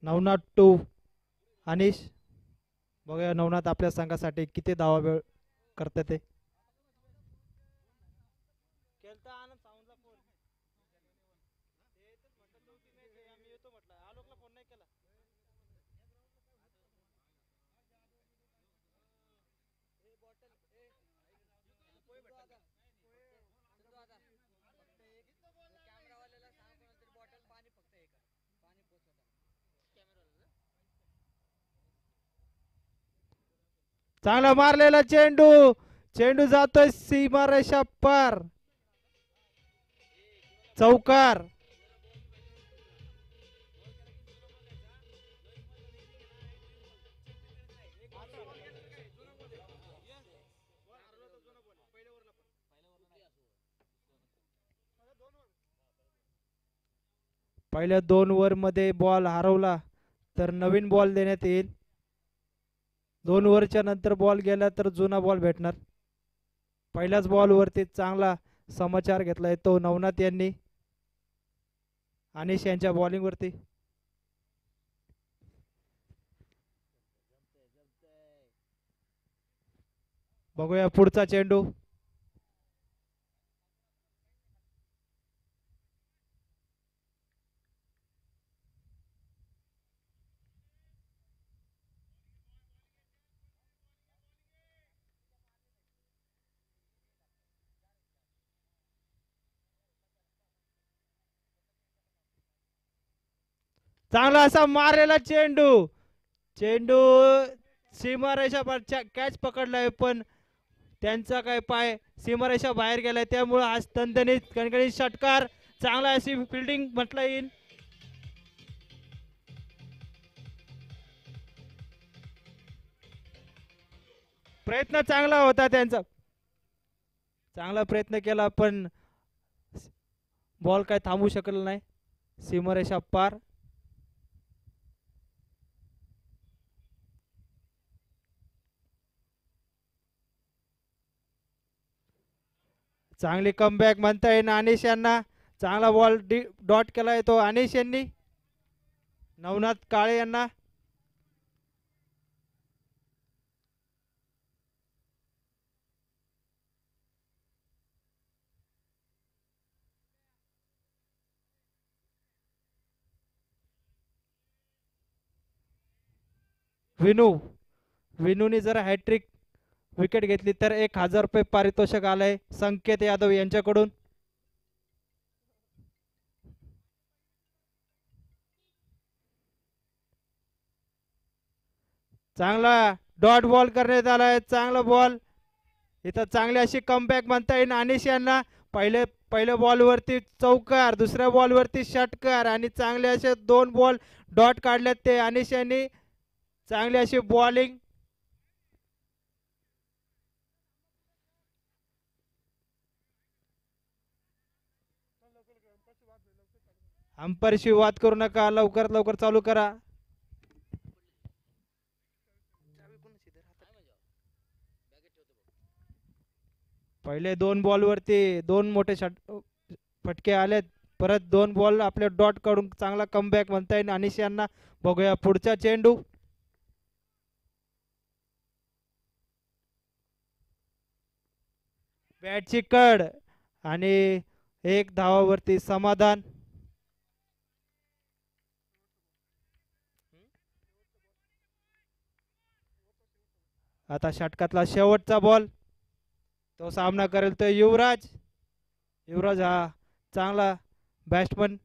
Navnath to अनिश. बघूया नवनाथ आपल्या संघासाठी किती धावा वेळ करते ते. चांगला मारलेला चेंडू. चेंडू जातोय सीमारेषा पार. चौकार. पहिल्या 2 ओव्हर मध्ये बॉल हरवला तर नवीन बॉल देण्यात येईल. 2 ओव्हरच्या नंतर बॉल गेला तर जुना बॉल भेटणार. पहिल्याच बॉल वरती चांगला समाचार घेतलाय तो नवनाथ यांनी अनिश यांच्या बॉलिंग वरती. बघूया पुढचा चेंडू. चांगला असा मारलेला चेंडू. चेंडू सीमारेषा कॅच पकडलाय पण त्यांचा काय पाय सीमारेषा बाहेर गेलाय त्यामुळे आज तंतनीत कणकणीत षटकार. चांगला अशी फिल्डिंग म्हटलं येईल. प्रयत्न चांगला होता त्यांचा. चांगला प्रयत्न केला पण बॉल काय थांबू शकला नाही. सीमारेषा पार. चांगली कमबॅक म्हणता येईल अनिश यांना. चांगला बॉल डॉट केलाय तो अनिश यांनी नवनाथ काळे यांना. विनूने जर हॅट्रिक विकेट घेतली तर 1000 रुपये पारितोषिक आलंय संकेत यादव यांच्याकडून. चांगला डॉट बॉल करण्यात आलाय. चांगला बॉल इथं चांगली अशी कमबॅक म्हणता येईल अनिश यांना. पहिल्या बॉल वरती चौकार, दुसऱ्या बॉल वरती षटकार आणि चांगले असे 2 बॉल डॉट काढलेत ते अनिश यांनी. चांगली अशी बॉलिंग. अंपायरशी वाद करू नका. लवकरात लवकर चालू करा. पहिले 2 बॉल वरती 2 मोठे फटके आलेत. परत 2 बॉल आपले डॉट काढून चांगला कमबॅक म्हणता येईल अनिश यांना. बघूया पुढचा चेंडू. बॅटची कड आणि 1 धावावरती समाधान. आता षटकातला शेवटचा बॉल तो सामना करेल तो युवराज. युवराज हा चांगला बॅट्समन.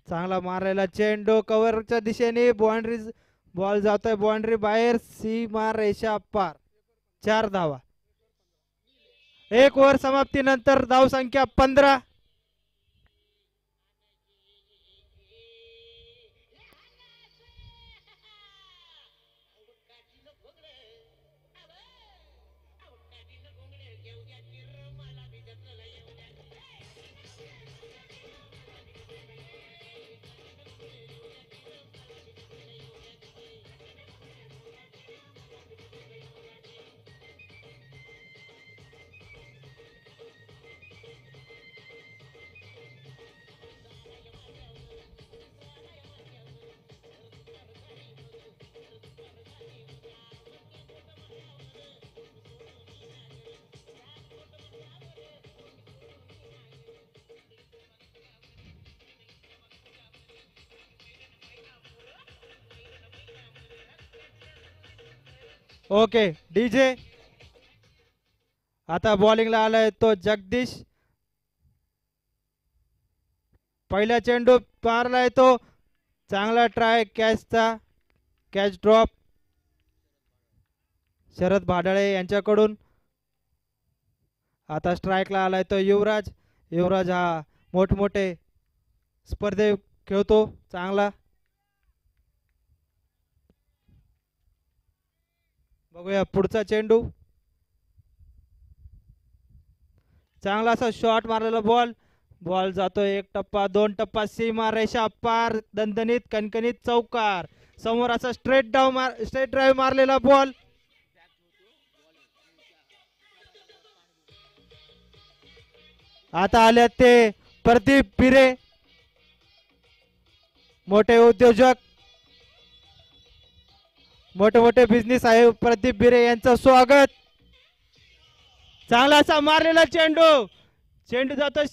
चांगला मारलेला चेंडू कव्हरच्या दिशेने बाउंड्री. बॉल जातोय बाउंड्री बाहेर. सीमा रेषा पार. 4 धावा. 1 ओव्हर समाप्तीनंतर धाव संख्या 15. Okay DJ. आता बॉलिंगला आलाय तो जगदीश. पहिला चेंडू मारलाय तो, चांगला ट्राय कॅचचा, कॅच ड्रॉप शरद भाडळे यांच्याकडून. आता स्ट्राईकला आलाय तो युवराज. युवराज हा मोठमोठे स्पर्धे खेळतो चांगला. बघूया पुढचा चेंडू. चांगला असा शॉट मारलेला बॉल. बॉल जातोय एक टप्पा, दोन टप्पा, सीमा रेषा पार, दणदणीत कणकणीत चौकार. समोर असा स्ट्रेट ड्राईव्ह मारलेला बॉल. आता आले ते प्रदीप पिरे, मोठे उद्योजक, मोठे मोठे बिझनेस आहे प्रदीप बिरे यांचं स्वागत. चांगला असा मारलेला चेंडू. चेंडू जातो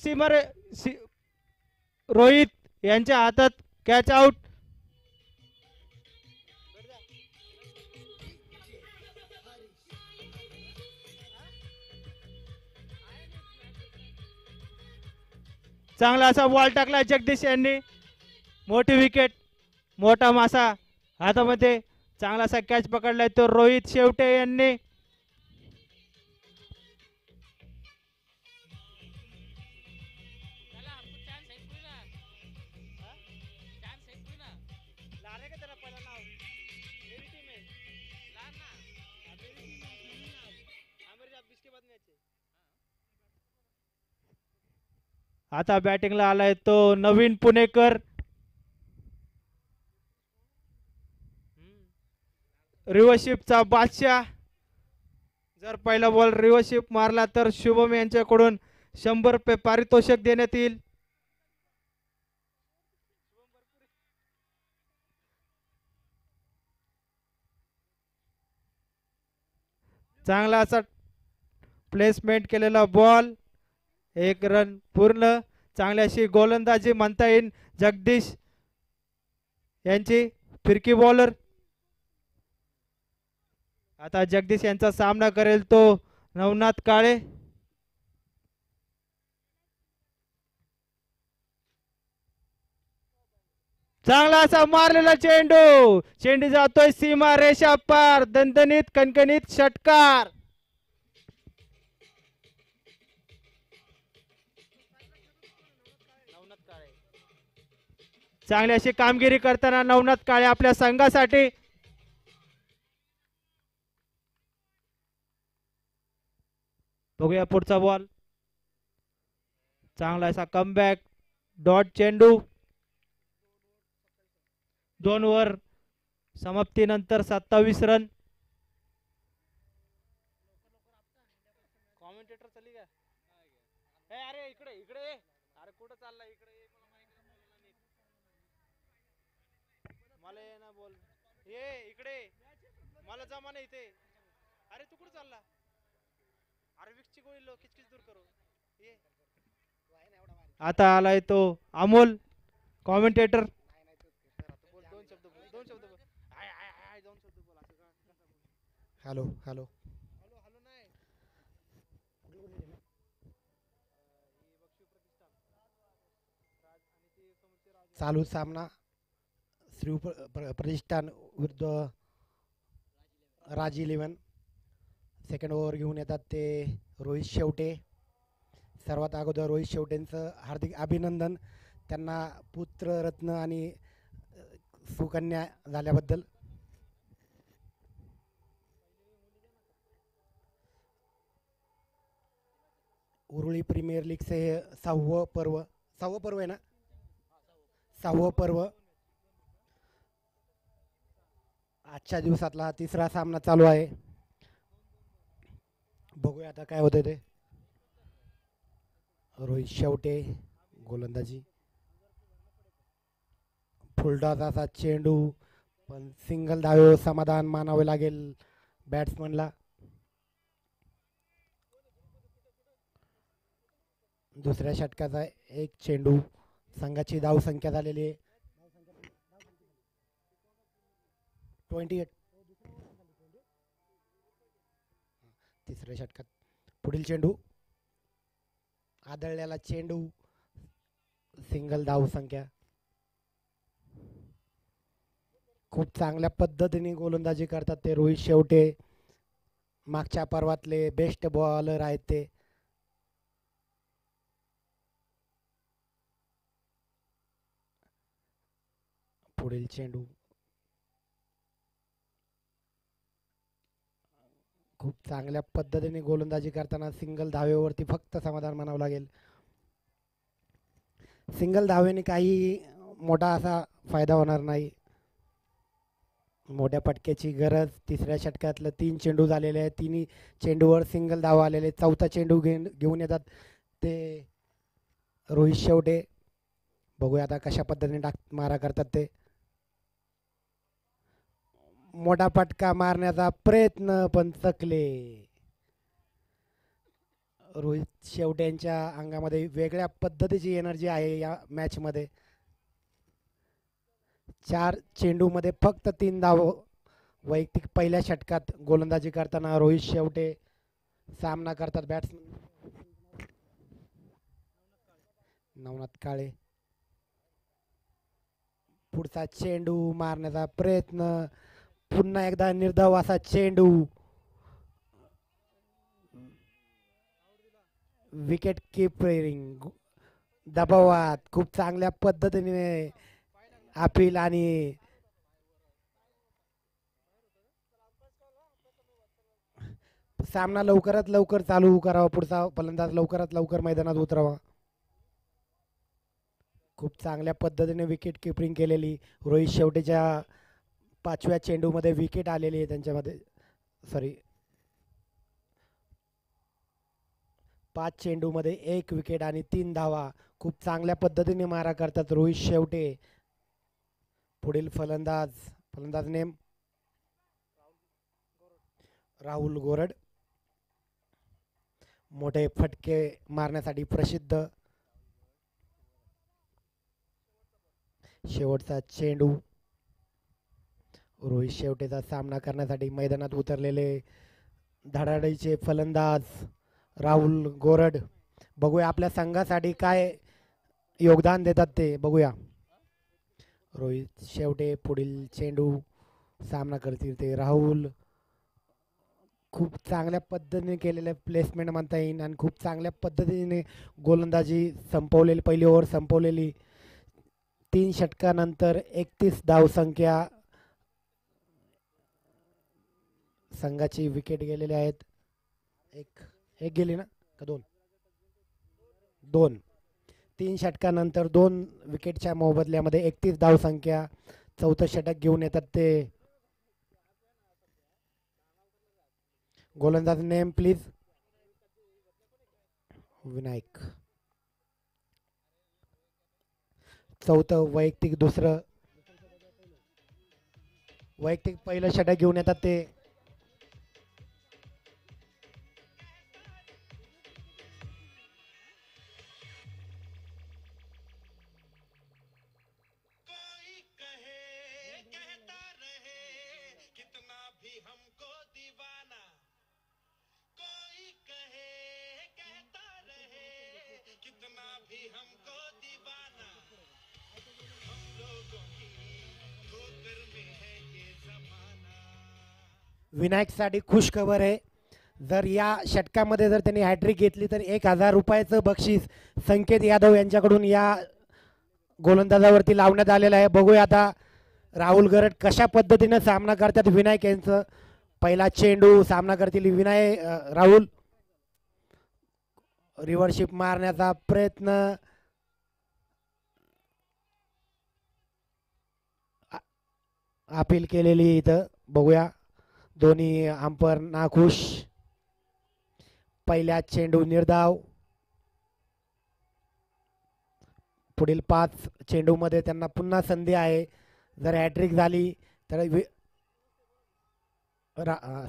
रोहित यांच्या हातात, कॅच आउट. चांगला असा बॉल टाकला जगदीश यांनी. मोठी विकेट, मोठा मासा हातामध्ये. चांगला असा कॅच पकडलाय तो रोहित शेवटे यांनी. आता बॅटिंगला आलाय तो नवीन पुणेकर. रिव्हर्शिपचा बादशाह. जर पहिला बॉल रिव्हर्शिप मारला तर शुभम यांच्याकडून 100 रुपये पारितोषिक देण्यात येईल. चांगला असा प्लेसमेंट केलेला बॉल, 1 रन पूर्ण. चांगली अशी गोलंदाजी म्हणता येईल जगदीश यांची, फिरकी बॉलर. आता जगदीश यांचा सामना करेल तो नवनाथ काळे. चांगला असा मारलेला चेंडू. चेंडू जातोय सीमा रेषा पार, दणदणीत कणकणीत षटकार. चांगली अशी कामगिरी करताना नवनाथ काळे आपल्या संघासाठी. बघूया पुढचा बॉल. चांगला असा कमबॅक, डॉट चेंडू. 2 ओव्हर समाप्तीनंतर 27 रन. कॉमेंटेटर चली का? अरे इकडे इकडे, अरे कुठं चालला? इकडे मला ये ना बोल. ये इकडे, मला जमा नाही इथे. अरे तू कुठं चालला? अरे विक्सची गोळी लो, किचकिच दूर करो. ये आता आलाय तो अमोल, कॉमेंटेटर. Hello hello. चालू सामना श्री प्रतिष्ठान विरुद्ध राज 11. सेकंड ओव्हर घेऊन येतात ते रोहित शेवटे. सर्वात अगोदर रोहित शेवटेंचं हार्दिक अभिनंदन, त्यांना पुत्ररत्न आणि सुकन्या झाल्याबद्दल. उरुळी प्रीमियर लीगचे हे 6वं पर्व आहे ना, 6वं पर्व. आजच्या दिवसातला हा 3रा सामना चालू आहे. बघूया आता काय होतं ते. रोहित शेवटे गोलंदाजी, फुलडाचा चेंडू, पण सिंगल धावे समाधान मानावे लागेल बॅट्समनला. दुसऱ्या षटकाचा एक चेंडू. संघाची धावसंख्या झालेली आहे 28. दुसऱ्या षटकात पुढील चेंडू आदळलेला चेंडू, सिंगल धाव संख्या. खूप चांगल्या पद्धतीने गोलंदाजी करतात ते रोहित शेवटे. मागच्या पर्वातले बेस्ट बॉलर आहेत ते. पुढील चेंडू खूप चांगल्या पद्धतीने गोलंदाजी करताना सिंगल धावेवरती फक्त समाधान मानावं लागेल. सिंगल धावेने काही मोठा असा फायदा होणार नाही. मोठ्या पटक्याची गरज. तिसऱ्या षटकातलं 3 चेंडू झालेले आहेत. तिन्ही चेंडूवर सिंगल धाव आलेले. चौथा चेंडू घेऊन येतात ते रोहित शेवटे. बघूया आता कशा पद्धतीने मारा करतात ते. मोठा फटका मारण्याचा प्रयत्न पण चकले. रोहित शेवटे यांच्या अंगामध्ये वेगळ्या पद्धतीची एनर्जी आहे या मॅच मध्ये. 4 चेंडूमध्ये फक्त 3 धाव वैयक्तिक पहिल्या षटकात गोलंदाजी करताना रोहित शेवटे सामना करतात बॅट्समन नवनाथ काळे. पुढचा चेंडू मारण्याचा प्रयत्न. पुन्हा एकदा निर्धाव असा चेंडू. विकेट किपरिंग दबावात खूप चांगल्या पद्धतीने अपील आणि सामना लवकरात लवकर चालू करावा. पुढचा फलंदाज लवकरात लवकर मैदानात उतरावा. खूप चांगल्या पद्धतीने विकेट किपरिंग केलेली. रोहित शेवटेच्या 5व्या चेंडूमध्ये विकेट आलेली आहे त्यांच्यामध्ये. 5 चेंडूमध्ये 1 विकेट आणि 3 धावा. खूप चांगल्या पद्धतीने मारा करतात रोहित शेवटे. पुढील फलंदाज नेम राहुल गोरड. मोठे फटके मारण्यासाठी प्रसिद्ध. शेवटचा चेंडू. रोहित शेवटेचा सामना करण्यासाठी मैदानात उतरलेले धडाडीचे फलंदाज राहुल गोरड. बघूया आपल्या संघासाठी काय योगदान देतात ते बघूया. रोहित शेवटे पुढील चेंडू सामना करतील ते राहुल. खूप चांगल्या पद्धतीने केलेले प्लेसमेंट म्हणता येईल आणि खूप चांगल्या पद्धतीने गोलंदाजी संपवलेली. पहिली ओव्हर संपवलेली. 3 षटकानंतर 31 धावसंख्या. संघाची विकेट गेलेले आहेत. एक गेली ना का 2? 2. 3 षटकानंतर 2 विकेटच्या मोबदल्यामध्ये 31 धावसंख्या. चौथं षटक घेऊन येतात ते. गोलंदाज नेम प्लीज. विनायक. चौथं वैयक्तिक पहिलं षटक घेऊन येतात ते. विनायकसाठी खुश खबर आहे. जर या षटकामध्ये जर त्यांनी हॅट्रिक घेतली तर 1000 रुपयाचं बक्षीस संकेत यादव यांच्याकडून या गोलंदाजावरती लावण्यात आलेलं आहे. बघूया आता राहुल गरड कशा पद्धतीने सामना करतात विनायक यांचं. पहिला चेंडू सामना करतील राहुल. रिव्हर्शिप मारण्याचा प्रयत्न. अपील केलेली इथं बघूया. दोन्ही अंपर नाखुश. पहिल्या चेंडू निर्धाव. पुढील 5 चेंडूमध्ये त्यांना पुन्हा संधी आहे. जर हॅट्रिक झाली तर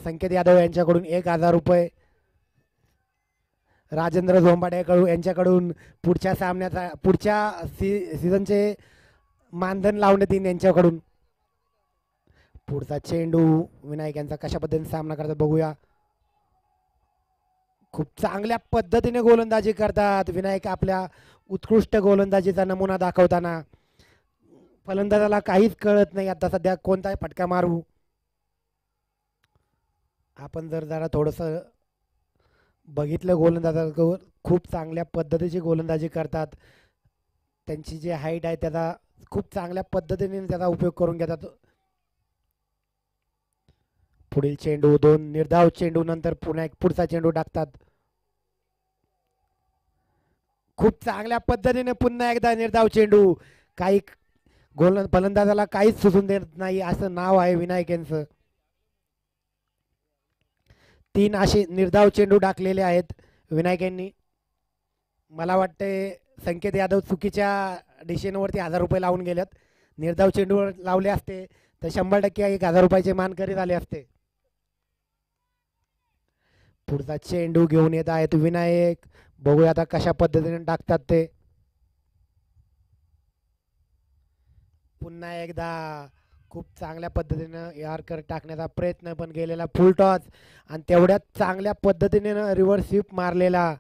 संकेत यादव यांच्याकडून 1000 रुपये. राजेंद्र झोंबाडे यांच्याकडून पुढच्या सीझनचे मानधन लावण्यात येईल यांच्याकडून. पुढचा चेंडू विनायक यांचा कशा पद्धतीने सामना करतात बघूया. खूप चांगल्या पद्धतीने गोलंदाजी करतात विनायक. आपल्या उत्कृष्ट गोलंदाजीचा नमुना दाखवताना फलंदाजाला काहीच कळत नाही आता सध्या कोणता फटका मारू. आपण जर जरा थोडंसं बघितलं गोलंदाजावर, खूप चांगल्या पद्धतीची गोलंदाजी करतात. त्यांची जी हाईट आहे त्याचा खूप चांगल्या पद्धतीने त्याचा उपयोग करून घेतात. पुढील चेंडू, दोन निर्धाव चेंडू नंतर पुन्हा एक पुढचा चेंडू टाकतात. खूप चांगल्या पद्धतीने पुन्हा एकदा निर्धाव चेंडू. काही फलंदाजाला काहीच सुचून देत नाही असं नाव आहे विनायक यांचं. 3 असे निर्धाव चेंडू टाकलेले आहेत विनायक यांनी. मला वाटते संकेत यादव चुकीच्या डिसिजनवरती 1000 रुपये लावून गेलेत. निर्धाव चेंडूवर लावले असते तर 100% 1000 रुपयाचे मानकरी झाले असते. पुढचा चेंडू घेऊन येत आहेत विनायक. बघूया आता कशा पद्धतीने टाकतात ते. पुन्हा एकदा खूप चांगल्या पद्धतीनं यार्कर टाकण्याचा प्रयत्न पण केलेला, फुल टॉस आणि तेवढ्याच चांगल्या पद्धतीने रिव्हर्स स्वीप मारलेला.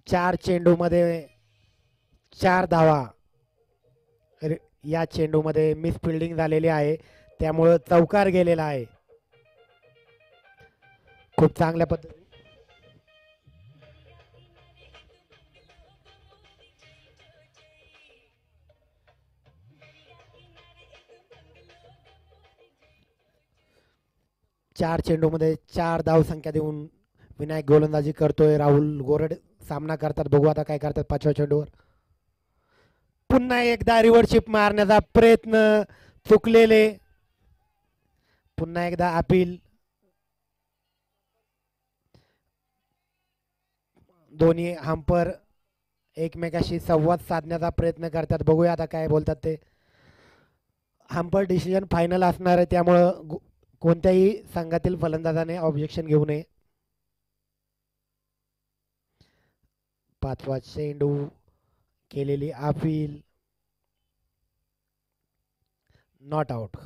4 चेंडूमध्ये 4 धावा. या चेंडूमध्ये मिस फिल्डिंग झालेली आहे त्यामुळं चौकार गेलेला आहे. खूप चांगल्या पद्धतीने चार चेंडूमध्ये 4 धाव संख्या देऊन विनायक गोलंदाजी करतोय. राहुल गोरड सामना करतात. बघू आता काय करतात 5व्या चेंडूवर. पुन्हा एकदा रिव्हर्सशिप मारण्याचा प्रयत्न चुकलेले. पुन्हा एकदा अपील. दोन्ही हंपर एकमेकाशी संवाद साधण्याचा प्रयत्न करतात. बघूया आता काय बोलतात ते. हंपर डिसिजन फायनल असणार आहे त्यामुळं कोणत्याही संघातील फलंदाजाने ऑब्जेक्शन घेऊ नये. 5वा चेंडू केलेली अपील, नॉट आउट.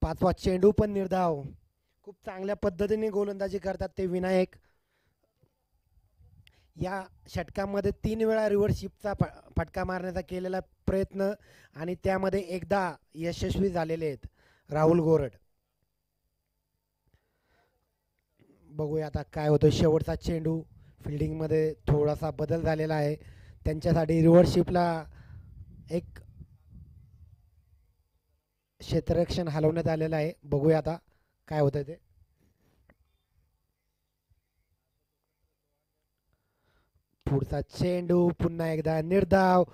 5वा चेंडू पण निर्धाव. खूप चांगल्या पद्धतीने गोलंदाजी करतात ते विनायक. या षटकामध्ये 3 वेळा रिव्हर्सशिपचा फटका मारण्याचा केलेला प्रयत्न आणि त्यामध्ये एकदा यशस्वी झालेले आहेत राहुल गोरड. बघूया आता काय होतं. शेवटचा चेंडू. फिल्डिंगमध्ये थोडासा बदल झालेला आहे. त्यांच्यासाठी रिव्हर्सशिपला एक क्षेत्ररक्षण हलवण्यात आलेलं आहे. बघूया आता काय होतं ते. पुढचा चेंडू पुन्हा एकदा निर्धाव.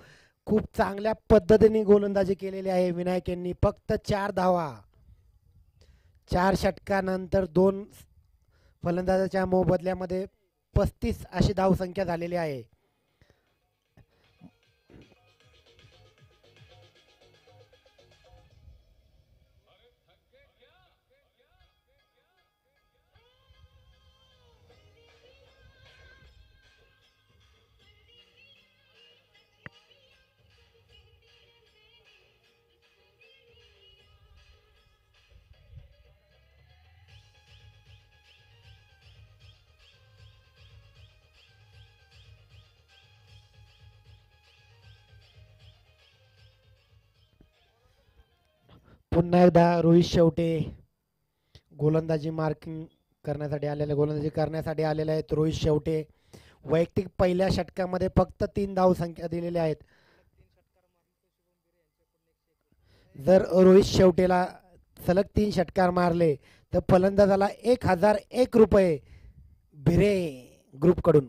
खूप चांगल्या पद्धतीने गोलंदाजी केलेली आहे विनायक यांनी. फक्त 4 धावा. 4 षटकानंतर 2 फलंदाजाच्या मोबदल्यामध्ये 35 अशी धावसंख्या झालेली आहे. पुन्हा एकदा रोहित शेवटे गोलंदाजी करण्यासाठी आलेले आहेत. रोहित शेवटे वैयक्तिक पहिल्या षटकामध्ये फक्त 3 धाव संख्या दिलेल्या आहेत. जर रोहित शेवटेला सलग 3 षटकार मारले तर फलंदाजाला 1001 रुपये भिरे ग्रुपकडून.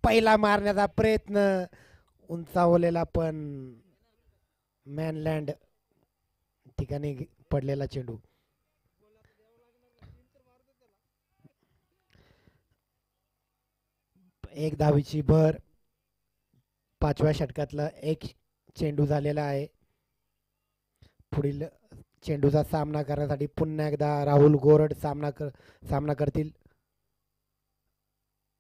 पहिला मारण्याचा प्रयत्न उंचावलेला पण मॅनलँड ठिकाणी पडलेला चेंडू. एक धावीची भर. 5व्या षटकातला एक चेंडू झालेला आहे. पुढील चेंडूचा सामना करण्यासाठी पुन्हा एकदा राहुल गोरड सामना करतील.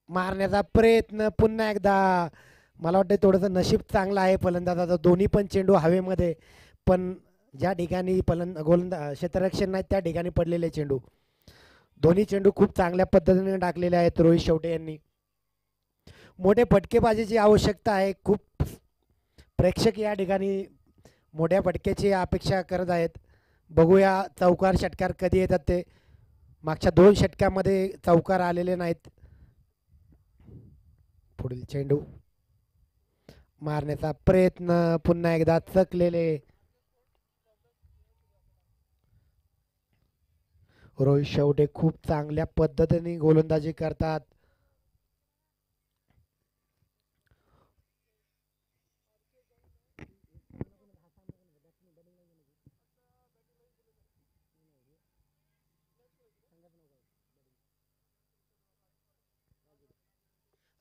मारण्याचा प्रयत्न पुन्हा एकदा. मला वाटतं थोडंसं नशीब चांगलं आहे फलंदाजाचं. दोन्ही पण चेंडू हवेमध्ये पण ज्या ठिकाणी गोलंदाज क्षेत्ररक्षण नाही त्या ठिकाणी पडलेले चेंडू. दोन्ही चेंडू खूप चांगल्या पद्धतीने टाकलेले आहेत रोहित शेवटे यांनी. मोठे फटकेबाजीची आवश्यकता आहे. खूप प्रेक्षक या ठिकाणी मोठ्या फटक्याची अपेक्षा करत आहेत. बघूया चौकार षटकार कधी येतात ते. मागच्या 2 षटकामध्ये चौकार आलेले नाहीत. पुढील चेंडू मारण्याचा प्रयत्न पुन्हा एकदा चकलेले. रोहित शेवटे खूप चांगल्या पद्धतीने गोलंदाजी करतात.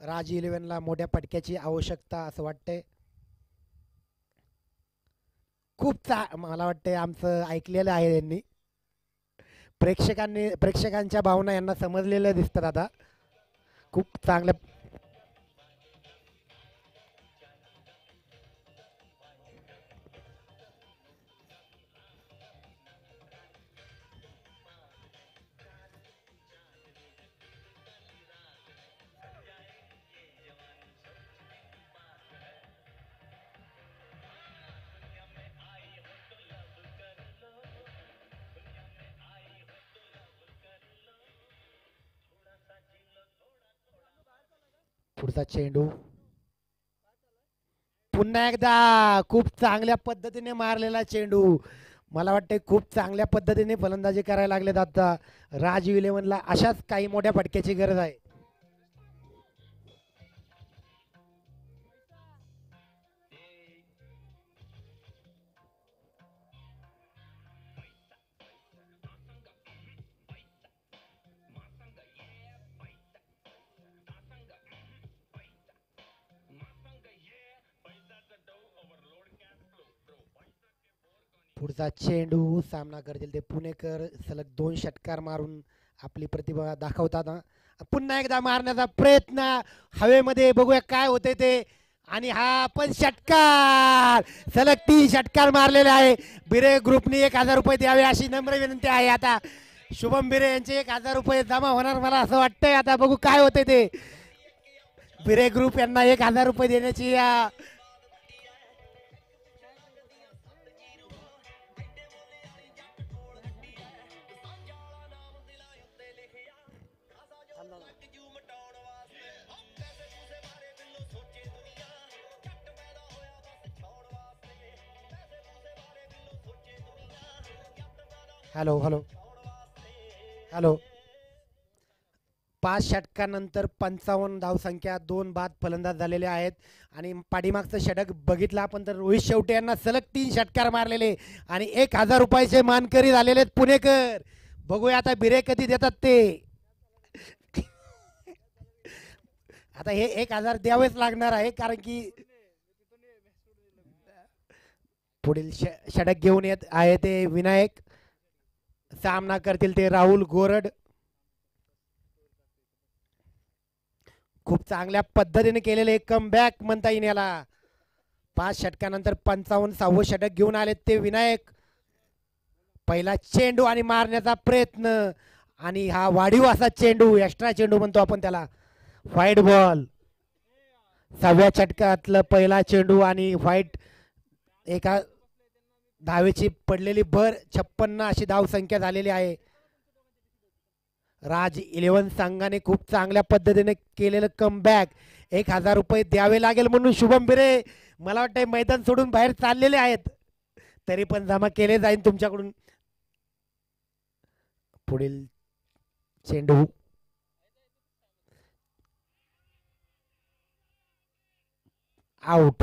राज 11ला मोठ्या फटक्याची आवश्यकता असं वाटतंय. मला वाटतंय आमचं ऐकलेलं आहे यांनी. प्रेक्षकांच्या भावना यांना समजलेल्या दिसतात आता. खूप चांगल्या पुढचा चेंडू पुन्हा एकदा खूप चांगल्या पद्धतीने मारलेला चेंडू. मला वाटते खूप चांगल्या पद्धतीने फलंदाजी करायला लागलेत आता राज 11ला. अशाच काही मोठ्या फटक्याची गरज आहे. पुढचा चेंडू सामना करतील ते पुणेकर. सलग 2 षटकार मारून आपली प्रतिभा दाखवतात. पुन्हा एकदा मारण्याचा प्रयत्न हवेमध्ये. बघूया काय होते ते. आणि हा पण षटकार. सलग 3 षटकार मारलेले आहे. बिरे ग्रुपने 1000 रुपये द्यावे अशी नम्र विनंती आहे. आता शुभम बिरे यांचे 1000 रुपये जमा होणार मला असं वाटतंय. आता बघू काय होते ते. बिरे ग्रुप यांना 1000 रुपये देण्याची हॅलो हॅलो हॅलो 5 षटकानंतर 55 धावसंख्या, 2 बाद फलंदाज झालेले आहेत. आणि पाठीमागचं षटक बघितलं आपण तर रोहित शेवटे यांना सलग 3 षटकार मारलेले आणि 1000 रुपयाचे मानकरी झालेले आहेत पुणेकर. बघूया आता बिरे कधी देतात ते. आता हे 1000 द्यावेच लागणार आहे कारण की पुढील षटक घेऊन येत आहे ते विनायक. सामना करतील ते राहुल गोरड. खूप चांगल्या पद्धतीने केलेले कमबॅक म्हणता येईल याला. 5 षटकानंतर 55 षटक घेऊन आलेत ते विनायक. पहिला चेंडू आणि मारण्याचा प्रयत्न. आणि हा वाढीव असा चेंडू, एक्स्ट्रा चेंडू म्हणतो आपण त्याला. White ball. 6व्या षटकातलं पहिला चेंडू आणि व्हाईट. एका धावेची पडलेली भर. 56 अशी धावसंख्या झालेली आहे. राज 11 संघाने खूप चांगल्या पद्धतीने केलेलं कमबॅक. 1000 रुपये द्यावे लागेल म्हणून शुभम बिरे मला वाटतं मैदान सोडून बाहेर चाललेले आहेत. तरी पण जमा केले जाईल तुमच्याकडून. पुढील चेंडू आउट.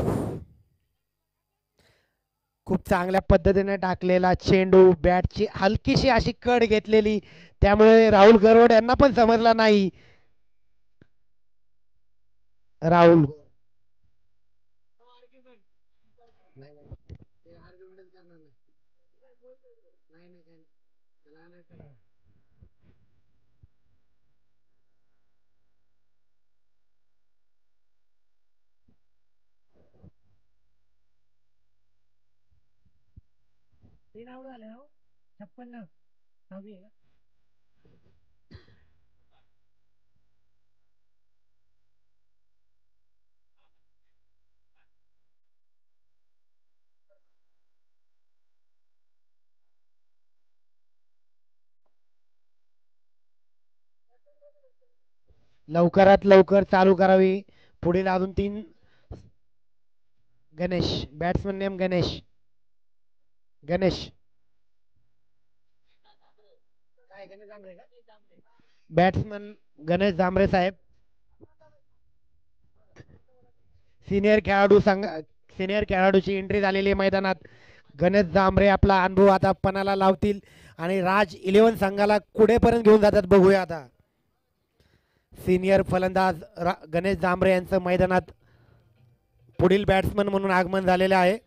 खूप चांगल्या पद्धतीने टाकलेला चेंडू. बॅटची हलकीशी अशी कड घेतलेली त्यामुळे राहुल गरवड यांना पण समजला नाही. राहुल तीन आउट झाले हो 56 सहावी आहे. लवकरात लवकर चालू करावी. पुढील अजून 3. Ganesh, batsman name Ganesh. Ganesh, batsman Ganesh Jambhare साहेब. सिनियर खेळाडूची एंट्री झालेली आहे मैदानात. गणेश जांभरे आपला अनुभव आता पणाला लावतील आणि राज 11 संघाला कुठेपर्यंत घेऊन जातात बघूया आता. सिनियर फलंदाज गणेश जांभरे यांचं मैदानात पुढील बॅट्समन म्हणून आगमन झालेले आहे.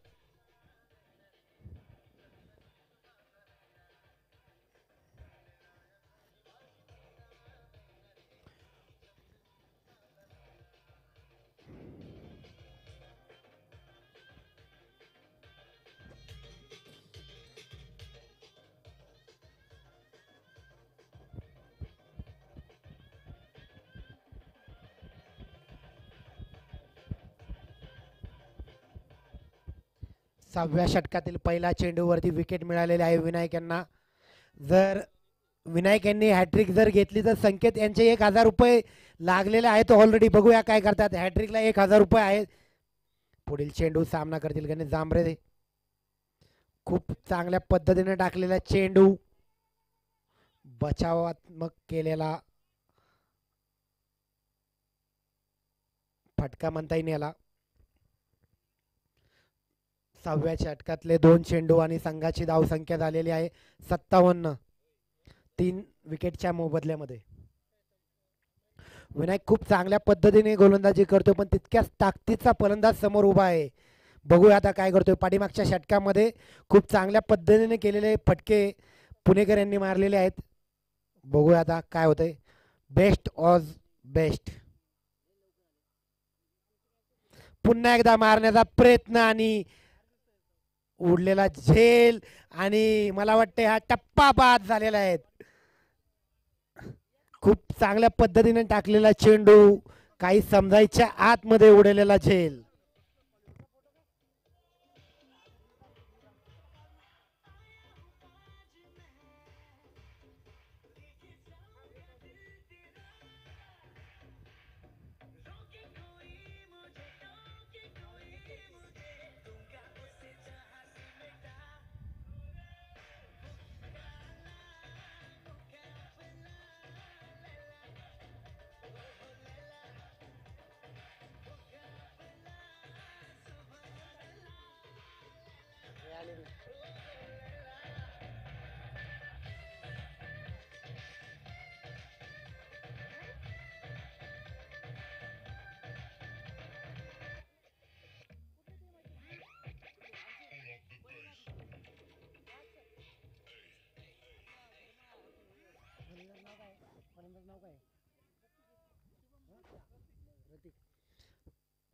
सहाव्या षटकातील पहिला चेंडूवरती विकेट मिळालेली आहे विनायक यांना. जर विनायक यांनी हॅट्रिक जर घेतली तर संकेत यांचे 1000 रुपये लागलेले आहेत ऑलरेडी. बघूया काय करतात. हॅट्रिकला 1000 रुपये आहेत. पुढील चेंडू सामना करतील गणेश जांभरे. खूप चांगल्या पद्धतीने टाकलेला चेंडू, बचावात्मक केलेला फटका म्हणता येईल याला. सहाव्या षटकातले 2 चेंडू आणि संघाची धावसंख्या झालेली आहे 57. 3 विकेटच्या मोबदल्यामध्ये. विनायक खूप चांगल्या पद्धतीने गोलंदाजी करतो पण तितक्याच ताकदीचा फलंदाज समोर उभा आहे. बघूया आता काय करतोय. पाठीमागच्या षटकामध्ये खूप चांगल्या पद्धतीने केलेले फटके पुणेकर यांनी मारलेले आहेत. बघूया आता काय होतंय. Best of best. पुन्हा एकदा मारण्याचा प्रयत्न आणि उडलेला झेल आणि मला वाटते हा टप्पा बाद झालेला आहे. खूप चांगल्या पद्धतीने टाकलेला चेंडू, काही समजायच्या आतमध्ये उडलेला झेल.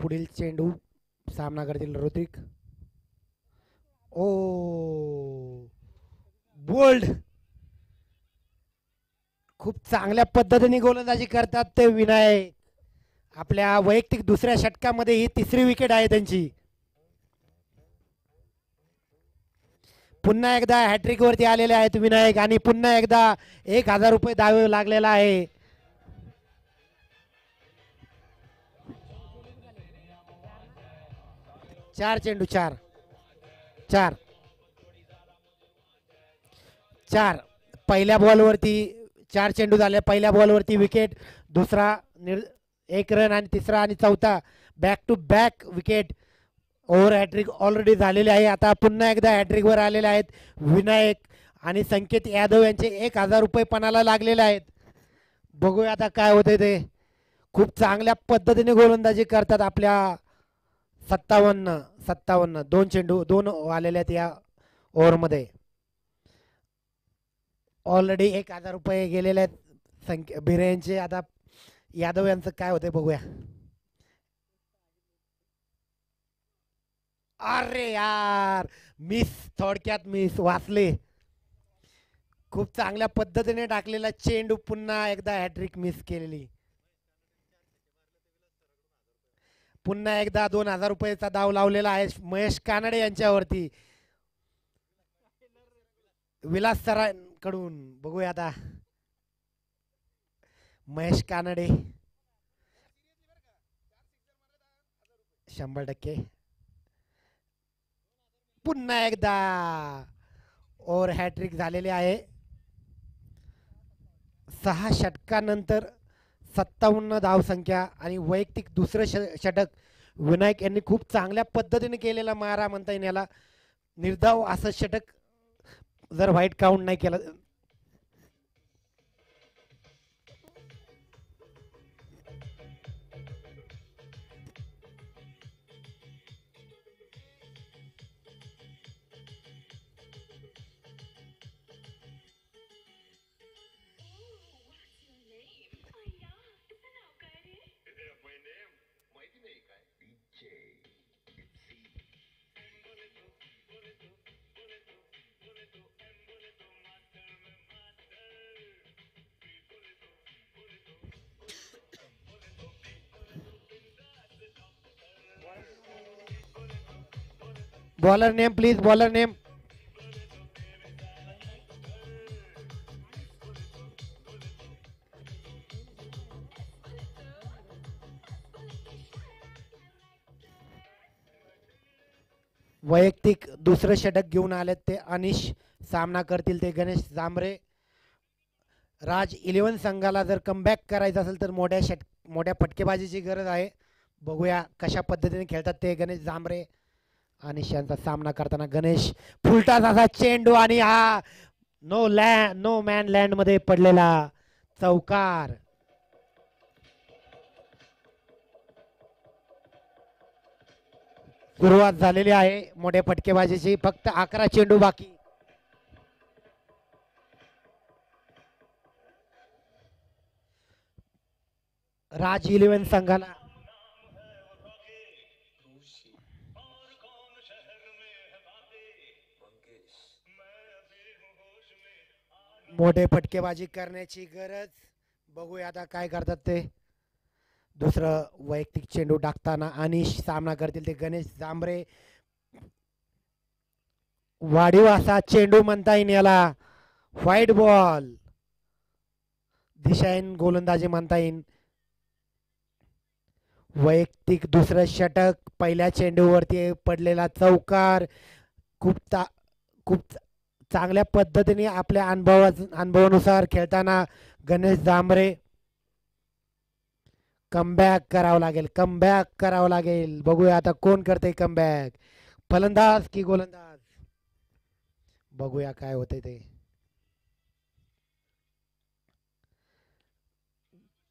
पुढील चेंडू सामना करतील ऋतिक. ओ बोल्ड. खूप चांगल्या पद्धतीने गोलंदाजी करतात ते विनायक. आपल्या वैयक्तिक दुसऱ्या षटकामध्ये ही 3री विकेट आहे त्यांची. पुन्हा एकदा हॅट्रिक वरती आलेले आहेत विनायक आणि पुन्हा एकदा 1000 रुपये दावे लागलेला आहे. चार चेंडू, 4 पहिल्या बॉलवरती 4 चेंडू झाले. पहिल्या बॉलवरती विकेट, दुसरा 1 रन आणि तिसरा आणि चौथा back to back wicket. Over hat-trick already झालेले आहे. आता पुन्हा एकदा हॅट्रिक वर आलेले आहेत विनायक आणि संकेत यादव यांचे 1000 रुपये पणाला लागलेले आहेत. बघूया आता काय होते ते. खूप चांगल्या पद्धतीने गोलंदाजी करतात आपल्या 57 2 चेंडू 2 आलेले आहेत या ओव्हरमध्ये. ऑलरेडी 1000 रुपये गेलेले आहेत भिरे यांचे. आता यादव यांचं काय होते बघूया. अरे यार, मिस, थोडक्यात मिस, वाचले. खूप चांगल्या पद्धतीने टाकलेला चेंडू, पुन्हा एकदा हॅट्रिक मिस केलेली. पुन्हा एकदा 2000 रुपयाचा दाव लावलेला आहे महेश कानडे यांच्यावरती. विलास सरांकडून बघूया आता. महेश कानडे 100%. पुन्हा एकदा ओव्हर हॅट्रिक झालेले आहे. 6 षटकानंतर 57 धावसंख्या आणि वैयक्तिक दुसरं षटक विनायक यांनी खूप चांगल्या पद्धतीने केलेला मारा म्हणता येईल याला. निर्धाव असं षटक जर व्हाईट काउंट नाही केलं. Bowler name please, bowler name. वैयक्तिक दुसरं षटक घेऊन आलेत ते अनिश. सामना करतील ते गणेश जांभरे. राज 11 संघाला जर कमबॅक करायचं असेल तर मोठ्या फटकेबाजीची गरज आहे. बघूया कशा पद्धतीने खेळतात ते गणेश जांभरे. अनिश यांचा सामना करताना गणेश फुलटाच असा चेंडू आणि हा नो मॅन लँड मध्ये पडलेला चौकार. सुरुवात झालेली आहे मोठ्या फटकेबाजीची. फक्त 11 चेंडू बाकी. राज 11 संघाला मोठे फटकेबाजी करण्याची गरज. बघूया आता काय करतात ते. दुसरं वैयक्तिक चेंडू टाकताना अनिश. सामना करतील ते गणेश जांभरे. वाढीव असा चेंडू म्हणता येईल याला. व्हाईट बॉल, दिशाहीन गोलंदाजी म्हणता येईल. वैयक्तिक दुसरं षटक, पहिल्या चेंडूवरती पडलेला चौकार. खूप चांगल्या पद्धतीने आपल्या अनुभवानुसार खेळताना गणेश जांभरे. कमबॅक करावं लागेल. बघूया आता कोण करते कमबॅक, फलंदाज की गोलंदाज. बघूया काय होते ते.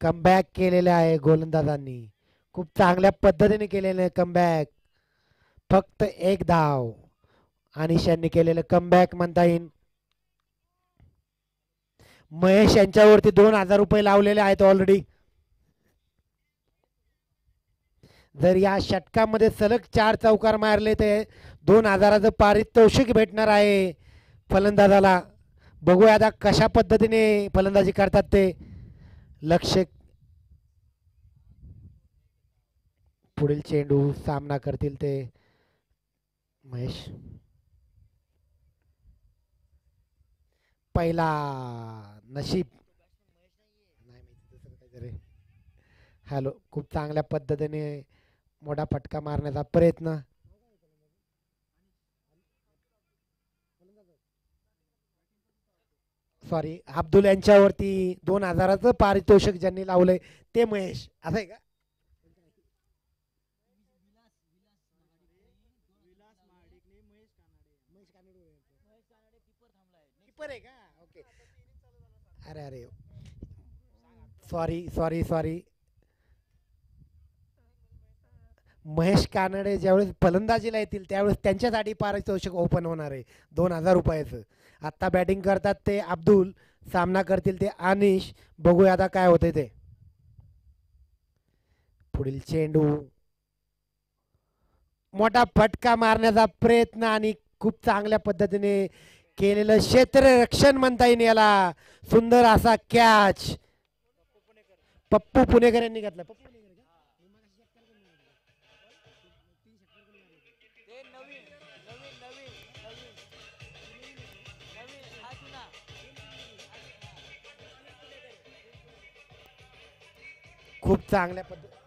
कमबॅक केलेले आहे गोलंदाजांनी. खूप चांगल्या पद्धतीने केलेले कमबॅक. फक्त 1 धाव. अनिश यांनी केलेलं कमबॅक म्हणता येईल. महेश यांच्यावरती 2000 रुपये लावलेले आहेत ऑलरेडी. जर या षटकामध्ये सलग 4 चौकार मारले ते 2000चं पारितोषिक भेटणार आहे फलंदाजाला. बघूया आता कशा पद्धतीने फलंदाजी करतात ते. लक्ष. पुढील चेंडू सामना करतील ते महेश. पहिला नशीब. हॅलो. खूप चांगल्या पद्धतीने मोठा फटका मारण्याचा प्रयत्न. सॉरी, अब्दुल यांच्यावरती 2000चं पारितोषिक ज्यांनी लावलंय ते महेश. असं आहे का? कीपर आहे का? ओके. अरे सॉरी. महेश कानडे ज्यावेळेस फलंदाजीला येतील त्यावेळेस त्यांच्यासाठी पारितोषिक ओपन होणार आहे 2000 रुपयाचं. आता बॅटिंग करतात ते अब्दुल. सामना करतील ते अनिश. बघूया आता काय होते ते. पुढील चेंडू मोठा फटका मारण्याचा प्रयत्न आणि खूप चांगल्या पद्धतीने केलेलं क्षेत्ररक्षण म्हणता येईल याला. सुंदर असा कॅच पप्पू पुणेकर यांनी घेतला. पप्पू पुणेकर का? खूप चांगल्या पद्धती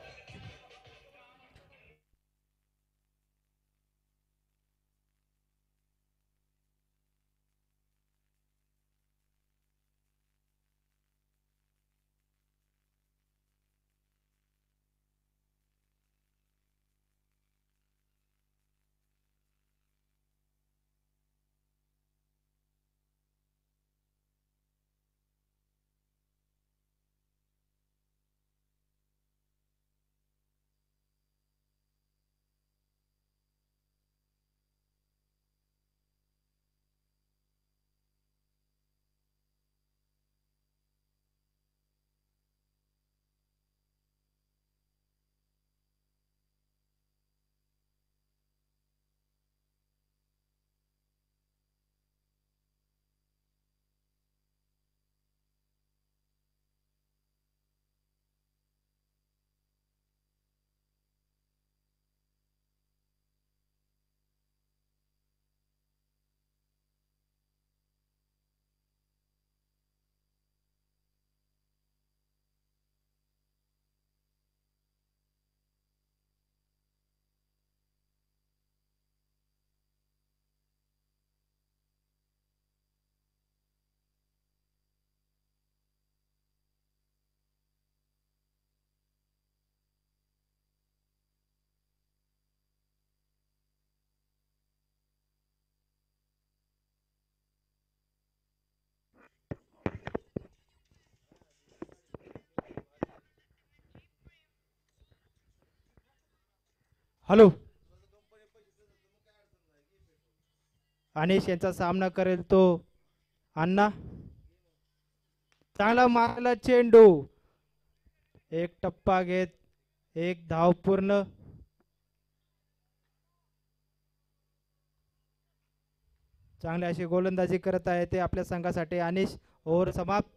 हॅलो. अनिश यांचा सामना करेल तो अण्णा. चांगला मारला चेंडू. एक टप्पा घेत एक धाव पूर्ण. चांगली अशी गोलंदाजी करत आहे ते आपल्या संघासाठी अनिश. ओव्हर समाप्त.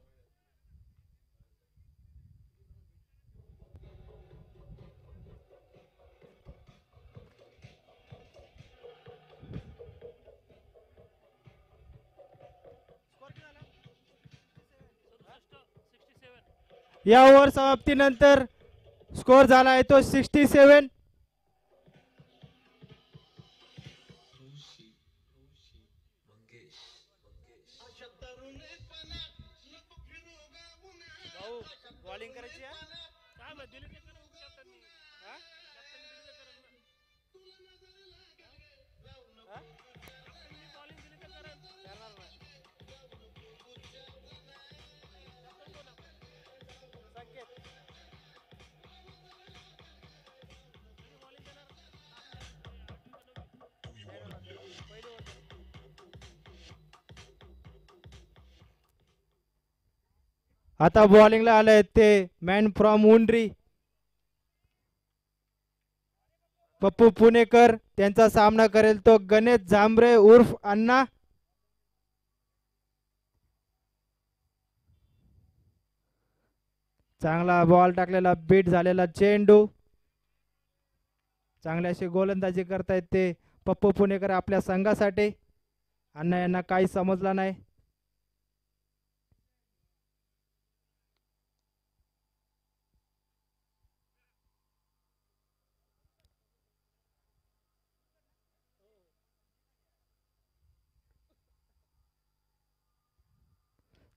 या ओव्हर समाप्तीनंतर स्कोर झाला आहे तो 67. बॉलिंग करायची आता बॉलिंगला आले ते मॅन फ्रॉम उंड्री पप्पू पुणेकर. त्यांचा सामना करेल तो गणेश झांबरे उर्फ अण्णा. चांगला बॉल टाकलेला बीट झालेला चेंडू. चांगली अशी गोलंदाजी करतायत ते पप्पू पुणेकर आपल्या संघासाठी. अण्णा यांना काही समजला नाही.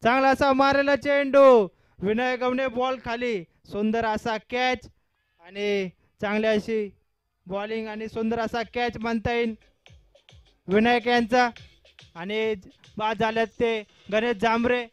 चांगला असा मारलेला चेंडू. विनय गवणे बॉल खाली. सुंदर असा कॅच आणि चांगली अशी बॉलिंग आणि सुंदर असा कॅच म्हणता येईल विनायक यांचा. आणि बाद झाल्यात ते गणेश झांबरे.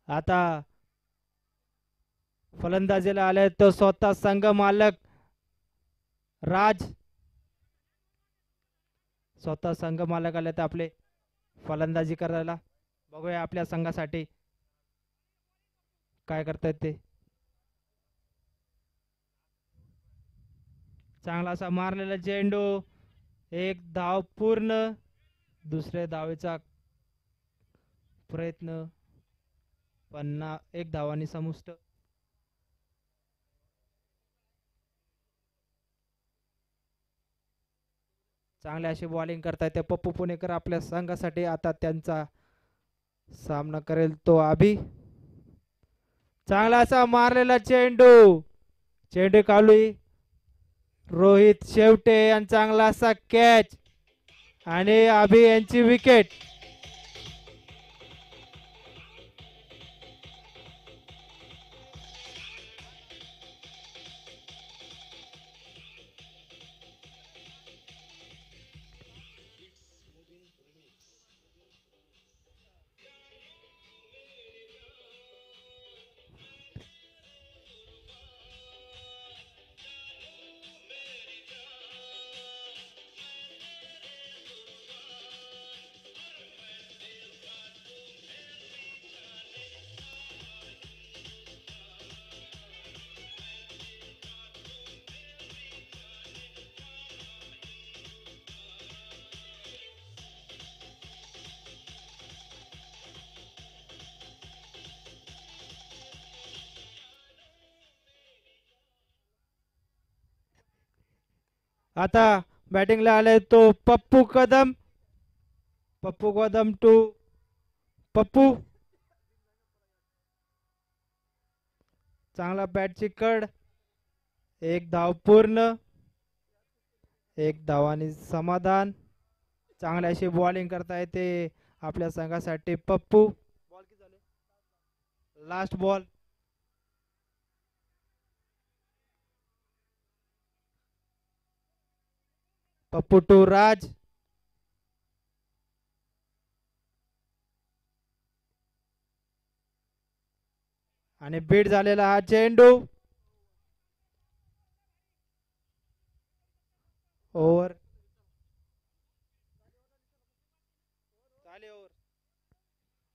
आता फलंदाजीला आले तो स्वतः संघ मालक राज. स्वतः संघ मालक आले तर आपले फलंदाजी करायला. बघूया आपल्या संघासाठी काय करतायत ते. चांगला असा मारलेला चेंडू. एक धाव पूर्ण. दुसऱ्या धावेचा प्रयत्न पण एक धावानी समुष्ट. चांगले अशी बॉलिंग करतायत ते पप्पू पुणेकर आपल्या संघासाठी. आता त्यांचा सामना करेल तो अभि. चांगला असा मारलेला चेंडू. चेंडू काढली रोहित शेवटे आणि चांगला असा कॅच आणि अभि यांची विकेट. आता बॅटिंगला आलाय तो पप्पू कदम. पप्पू कदम टू पप्पू. चांगला बॅटची कड. एक धाव पूर्ण. एक धावानी समाधान. चांगली अशी बॉलिंग करता येते आपल्या संघासाठी Pappu. Last ball. Pappu to Raj. आणि बीट झालेला हा चेंडू. ओव्हर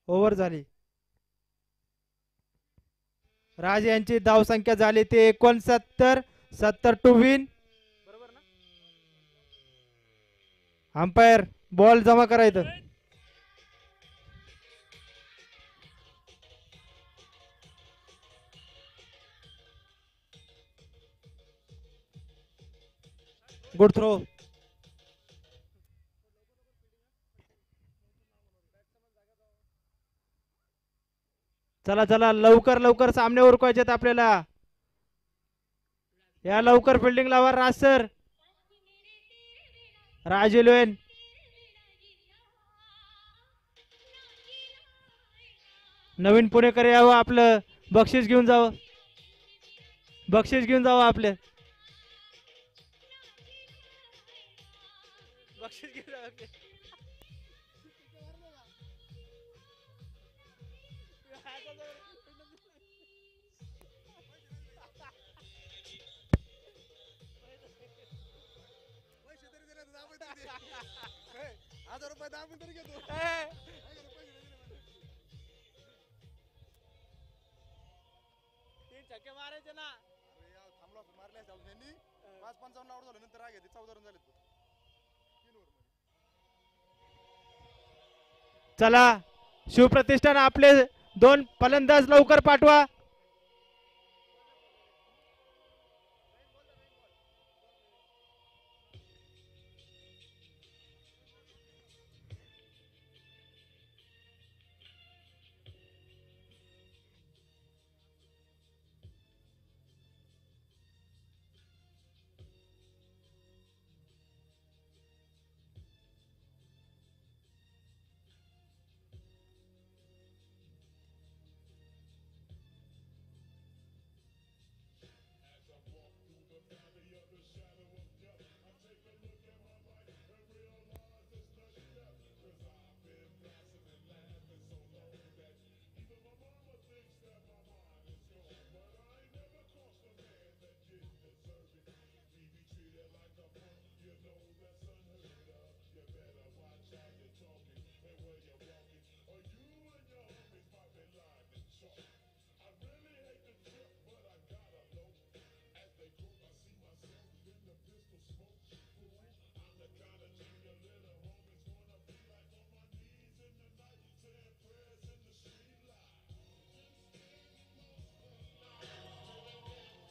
ओव्हर झाली. राज यांची धाव संख्या झाली ती 69. 70 टू विन. बरोबर ना. अंपायर बॉल जमा करायचं. Good throw. चला चला लवकर लवकर सामने उरकायचेत आपल्याला. या लवकर फिल्डिंग लावा राज सर. राज इलेवन. नवीन पुणेकर यावं आपलं बक्षीस घेऊन जावं. बक्षीस घेऊन जावं आपलं. बक्षीस घेऊन जावं आपलं. छक्के मारायचे ना. चला शिवप्रतिष्ठान आपले 2 फलंदाज लवकर पाठवा.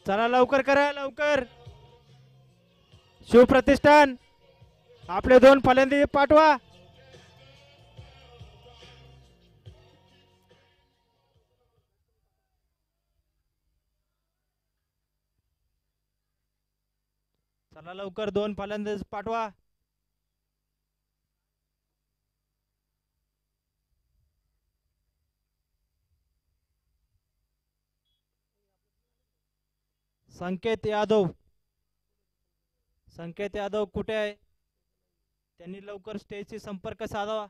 चला लवकर करा लवकर. शिवप्रतिष्ठान आपले 2 फलंदाज पाठवा. चला लवकर 2 फलंदाज पाठवा. संकेत यादव. संकेत यादव कुठे आहे? त्यांनी लवकर स्टेजशी संपर्क साधावा.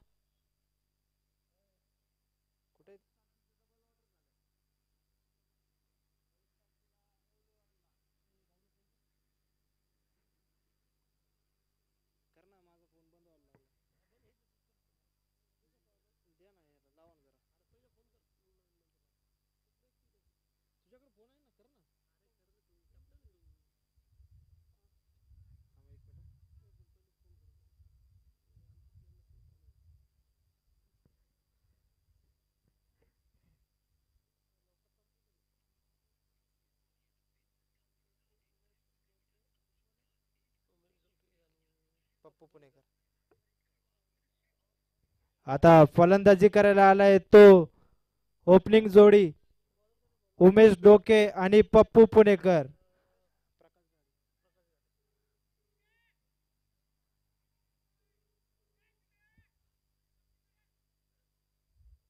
पप्पू पुणेकर. आता फलंदाजी करायला आलाय तो ओपनिंग जोडी उमेश डोके आणि पप्पू पुणेकर.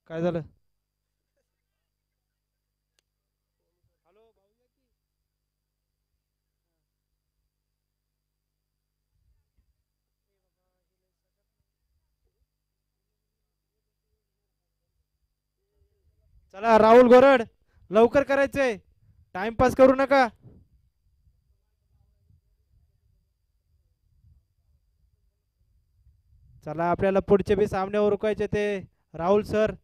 काय झालं? चला राहुल गोरड लवकर करायचंय. टाइमपास करू नका. चला आपल्याला पुढचे बी सामने उरकायचे ते राहुल सर.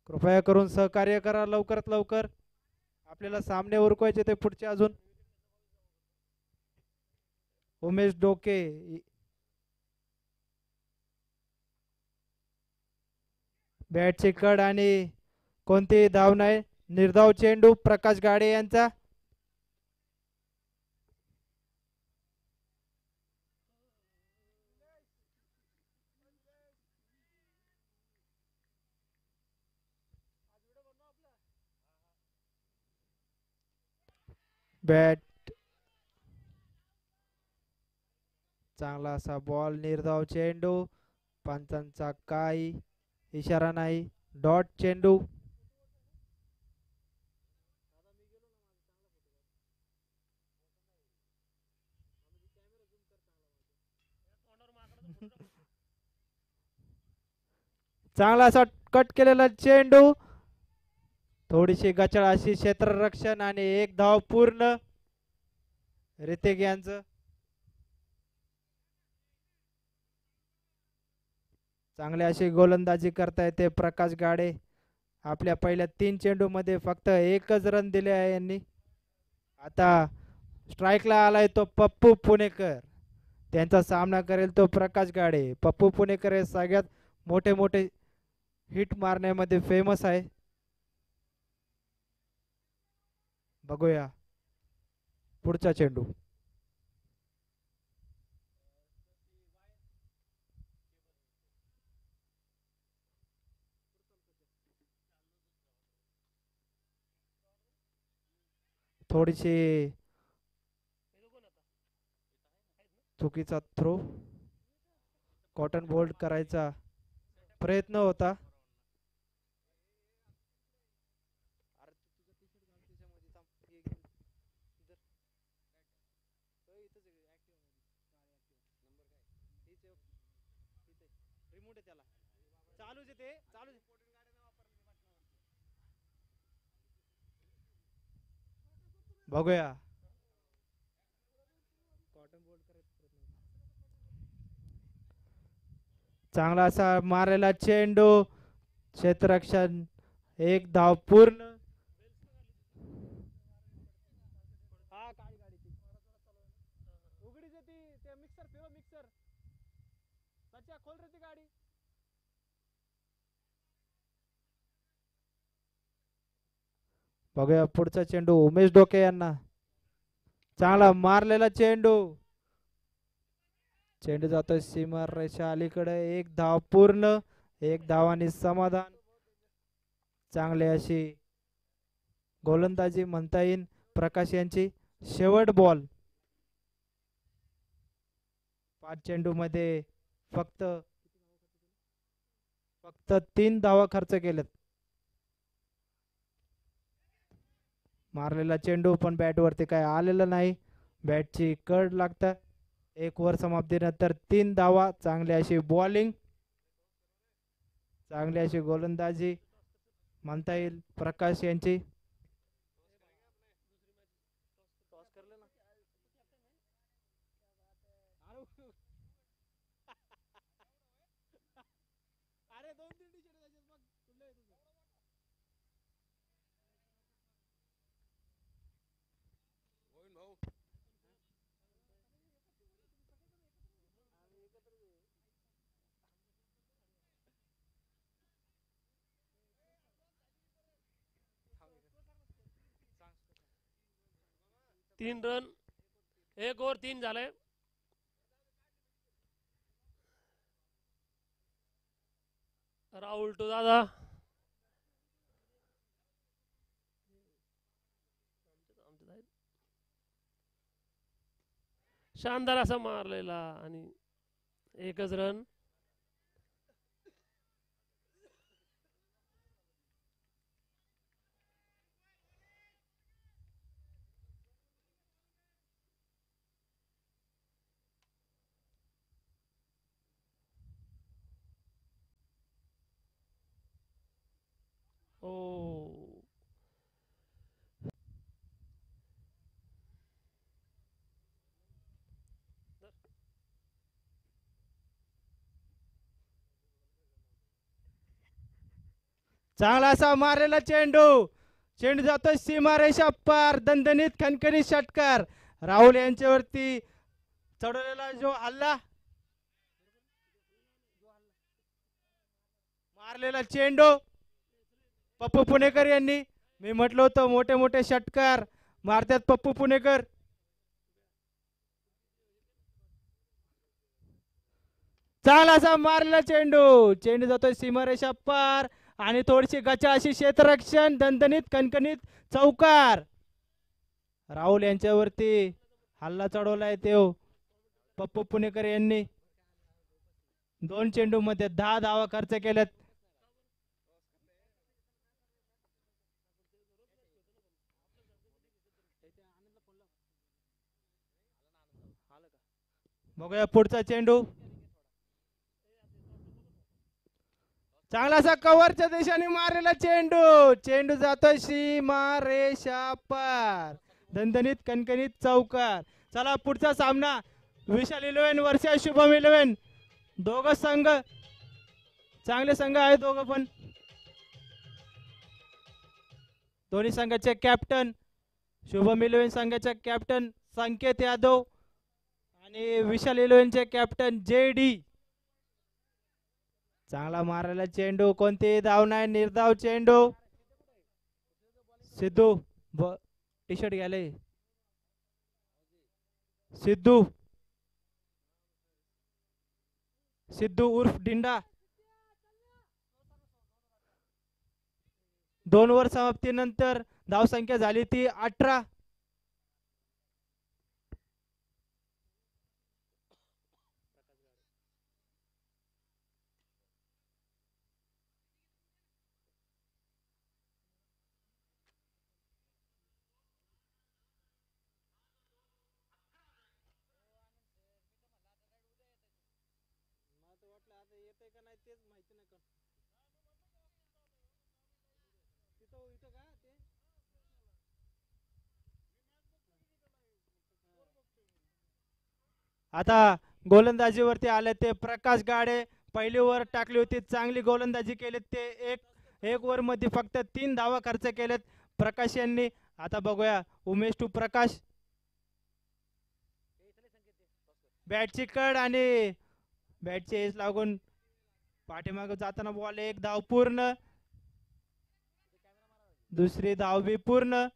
कृपया करून सहकार्य करा लवकरात लवकर. आपल्याला सामने उरकायचे ते पुढचे अजून. उमेश डोके बॅटची कड आणि कोणतीही धाव नाही. निर्धाव चेंडू प्रकाश गाडे यांचा. बॅट चांगला असा बॉल. निर्धाव चेंडू. पंचांचा काही इशारा नाही. डॉट चेंडू. चांगला असा कट केलेला चेंडू. थोडीशी गचळ अशी क्षेत्ररक्षण आणि 1 धाव पूर्ण ऋतिक यांचं. चांगली अशी गोलंदाजी करता येते प्रकाश गाडे. आपल्या पहिल्या 3 चेंडू मध्ये फक्त 1च रन दिले आहे यांनी. आता स्ट्राईकला आलाय तो पप्पू पुणेकर. त्यांचा सामना करेल तो प्रकाश गाडे. पप्पू पुणेकर हे सगळ्यात मोठे मोठे हिट मारण्यामध्ये फेमस आहे. बघूया पुढचा चेंडू. थोडीशी चुकीचा थ्रो. कॉटन बोल्ड करायचा प्रयत्न होता. बघूया चांगला असा मारलेला चेंडू. क्षेत्ररक्षण 1 धाव पूर्ण. बघूया पुढचा चेंडू उमेश डोके यांना. चांगला मारलेला चेंडू. चेंडू जातोय सीमा रेषा अलीकडे. एक धाव पूर्ण. एक धावाने समाधान. चांगली अशी गोलंदाजी म्हणता येईल प्रकाश यांची. शेवट बॉल. 5 चेंडू मध्ये फक्त 3 धावा खर्च केलेत. मारलेला चेंडू पण बॅट वरती काय आलेला नाही. बॅटची कड लागतात. 1 ओव्हर समाप्तीनंतर 3 धावा. चांगली अशी बॉलिंग. चांगली अशी गोलंदाजी म्हणता येईल प्रकाश यांची. तीन रन 1 ओव्हर 3 झाले. राहुल टू दादा. शानदार असा मारलेला आणि एकच रन. ओ चांगला असा मारलेला चेंडू. चेंडू जातोय सीमारेषा पार. दणदणीत खणखणीत षटकार. राहुल यांच्यावरती चढवलेला जो हल्ला. मारलेला चेंडू. पप्पू पुणेकर यांनी. मी म्हटलं होतं मोठे मोठे षटकार मारतात पप्पू पुणेकर. चांगला असा मारलेला चेंडू. चेंडू जातोय सीमारेषा पार आणि थोडीशी गचा अशी क्षेत्ररक्षण. दणदणीत कणकणीत चौकार. राहुल यांच्यावरती हल्ला चढवलाय तो पप्पू पुणेकर यांनी. 2 चेंडू मध्ये 10 धावा खर्च केल्यात. बघूया पुढचा चेंडू. चांगला असा कव्हरच्या दिशेने मारलेला चेंडू. चेंडू जातोय सीमा रेषा पार. दणदणीत कणकणीत चौकार. चला पुढचा सामना. विशाल 11 वर्षा शुभम 11. दोघं संघ चांगले संघ आहेत दोघं पण. दोन्ही संघाचे कॅप्टन शुभम 11 संघाचे कॅप्टन संकेत यादव आणि विशाल 11 चे कॅप्टन JD. चांगला मारायला चेंडू. कोणतेही धाव नाही. निर्धाव चेंडू. सिद्धू टी शर्ट घ्याले. सिद्धू उर्फ डिंडा. 2 ओव्हर समाप्तीनंतर धावसंख्या झाली ती 18. आता गोलंदाजीवरती आले ते प्रकाश गाडे. पहिली ओव्हर टाकली होती. चांगली गोलंदाजी केली. ते एक ओव्हर मध्ये फक्त 3 धावा खर्च केलेत प्रकाश यांनी. आता बघूया उमेश टू प्रकाश. बॅटची कड आणि बॅटची एज लागून पाठीमागे जाताना बॉल. 1 धाव पूर्ण. दुसरी धाव बी पूर्ण.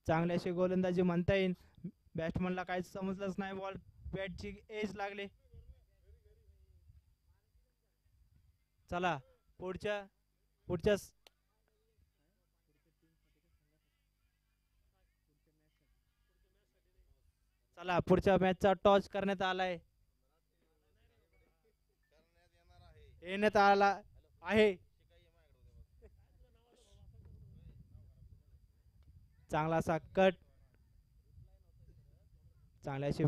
चांगली अशी गोलंदाजी म्हणता येईल. बॅट्समनला काहीच समजलंच नाही. बॉल बॅटची एज लागली. चला पुढच्या पुढच्या चला पुढच्या मॅचचा टॉस करण्यात आलाय. येण्यात आला आहे. चांगला असा कट. चांगली अशी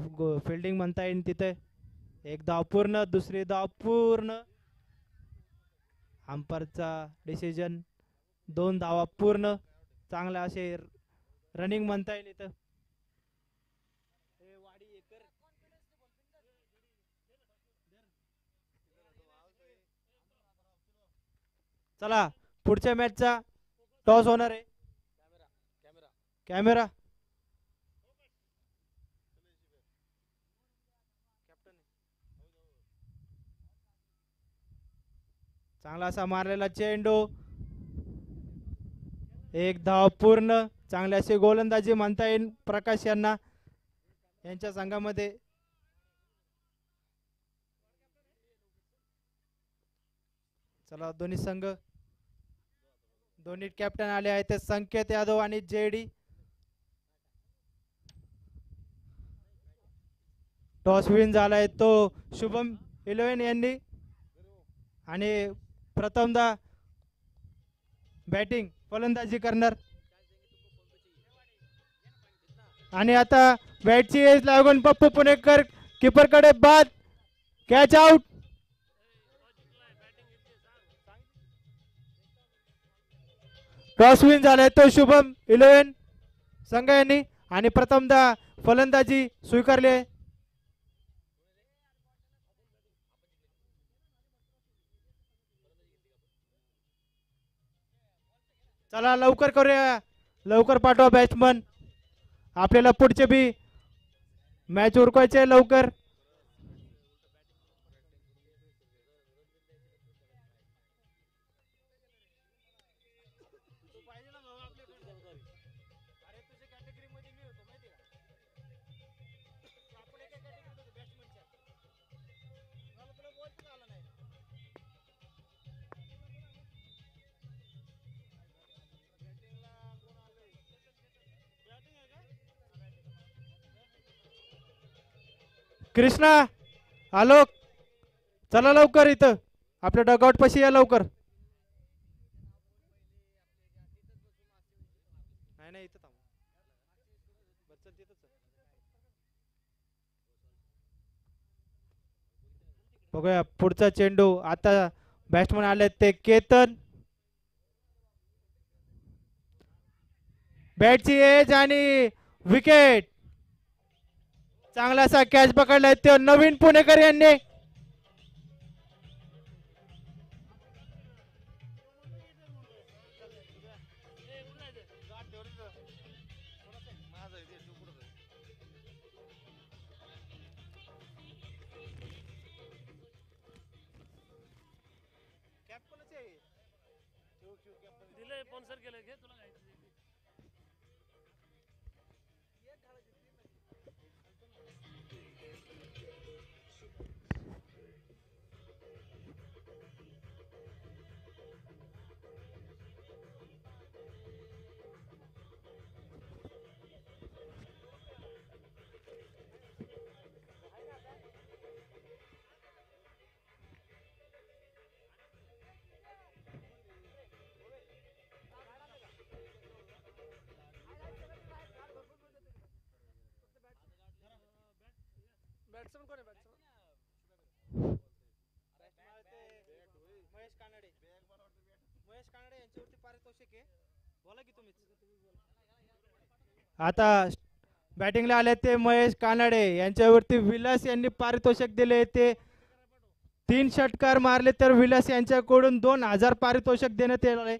फिल्डिंग म्हणता येईल तिथे. एक धाव पूर्ण. दुसरी धाव पूर्ण. अंपायरचा डिसिजन 2 धावा पूर्ण. चांगला असे रनिंग म्हणता येईल इथं. चला पुढच्या मॅचचा टॉस होणार आहे. कॅमेरा चांगला असा मारलेला चेंडू. एक धाव पूर्ण. चांगली अशी गोलंदाजी म्हणता येईल प्रकाश यांना यांच्या संघामध्ये. चला दोन्ही संघ दोन्ही कॅप्टन आले आहेत संकेत यादव आणि जेडी. टॉस विन झालाय तो शुभम 11 यांनी आणि प्रथमदा बॅटिंग फलंदाजी करणार. आणि आता बॅटची एज लागून पप्पू पुणेकर कीपर कडे बाद. Catch out. टॉस विन झालाय तो शुभम 11 संघ यांनी आणि प्रथमदा फलंदाजी स्वीकारली आहे. चला लवकर करूया. लवकर पाठवा बॅट्समन. आपल्याला पुढचे बी मॅच उरकायचे लवकर. कृष्णा आलोक चला लवकर इथं आपल्या डगआउट पाशी या लवकर. नाही नाही इथं थांब. बघूया पुढचा चेंडू. आता बॅट्समन आले ते केतन. बॅटची एज आणि विकेट. चांगला असा कॅच पकडलाय तो नवीन पुणेकर यांनी. दिले स्पॉन्सर केले घे तुला काय बॅट्समन कोण आहे बॅट्समन महेश कानडे यांच्यावरती पारितोषिक आहे. बोला की तुम्ही. आता बॅटिंगला आले ते महेश कानडे यांच्यावरती विलास यांनी पारितोषिक दिले. ते 3 षटकार मारले तर विलास यांच्याकडून 2000 पारितोषिक देण्यात येणार आहे.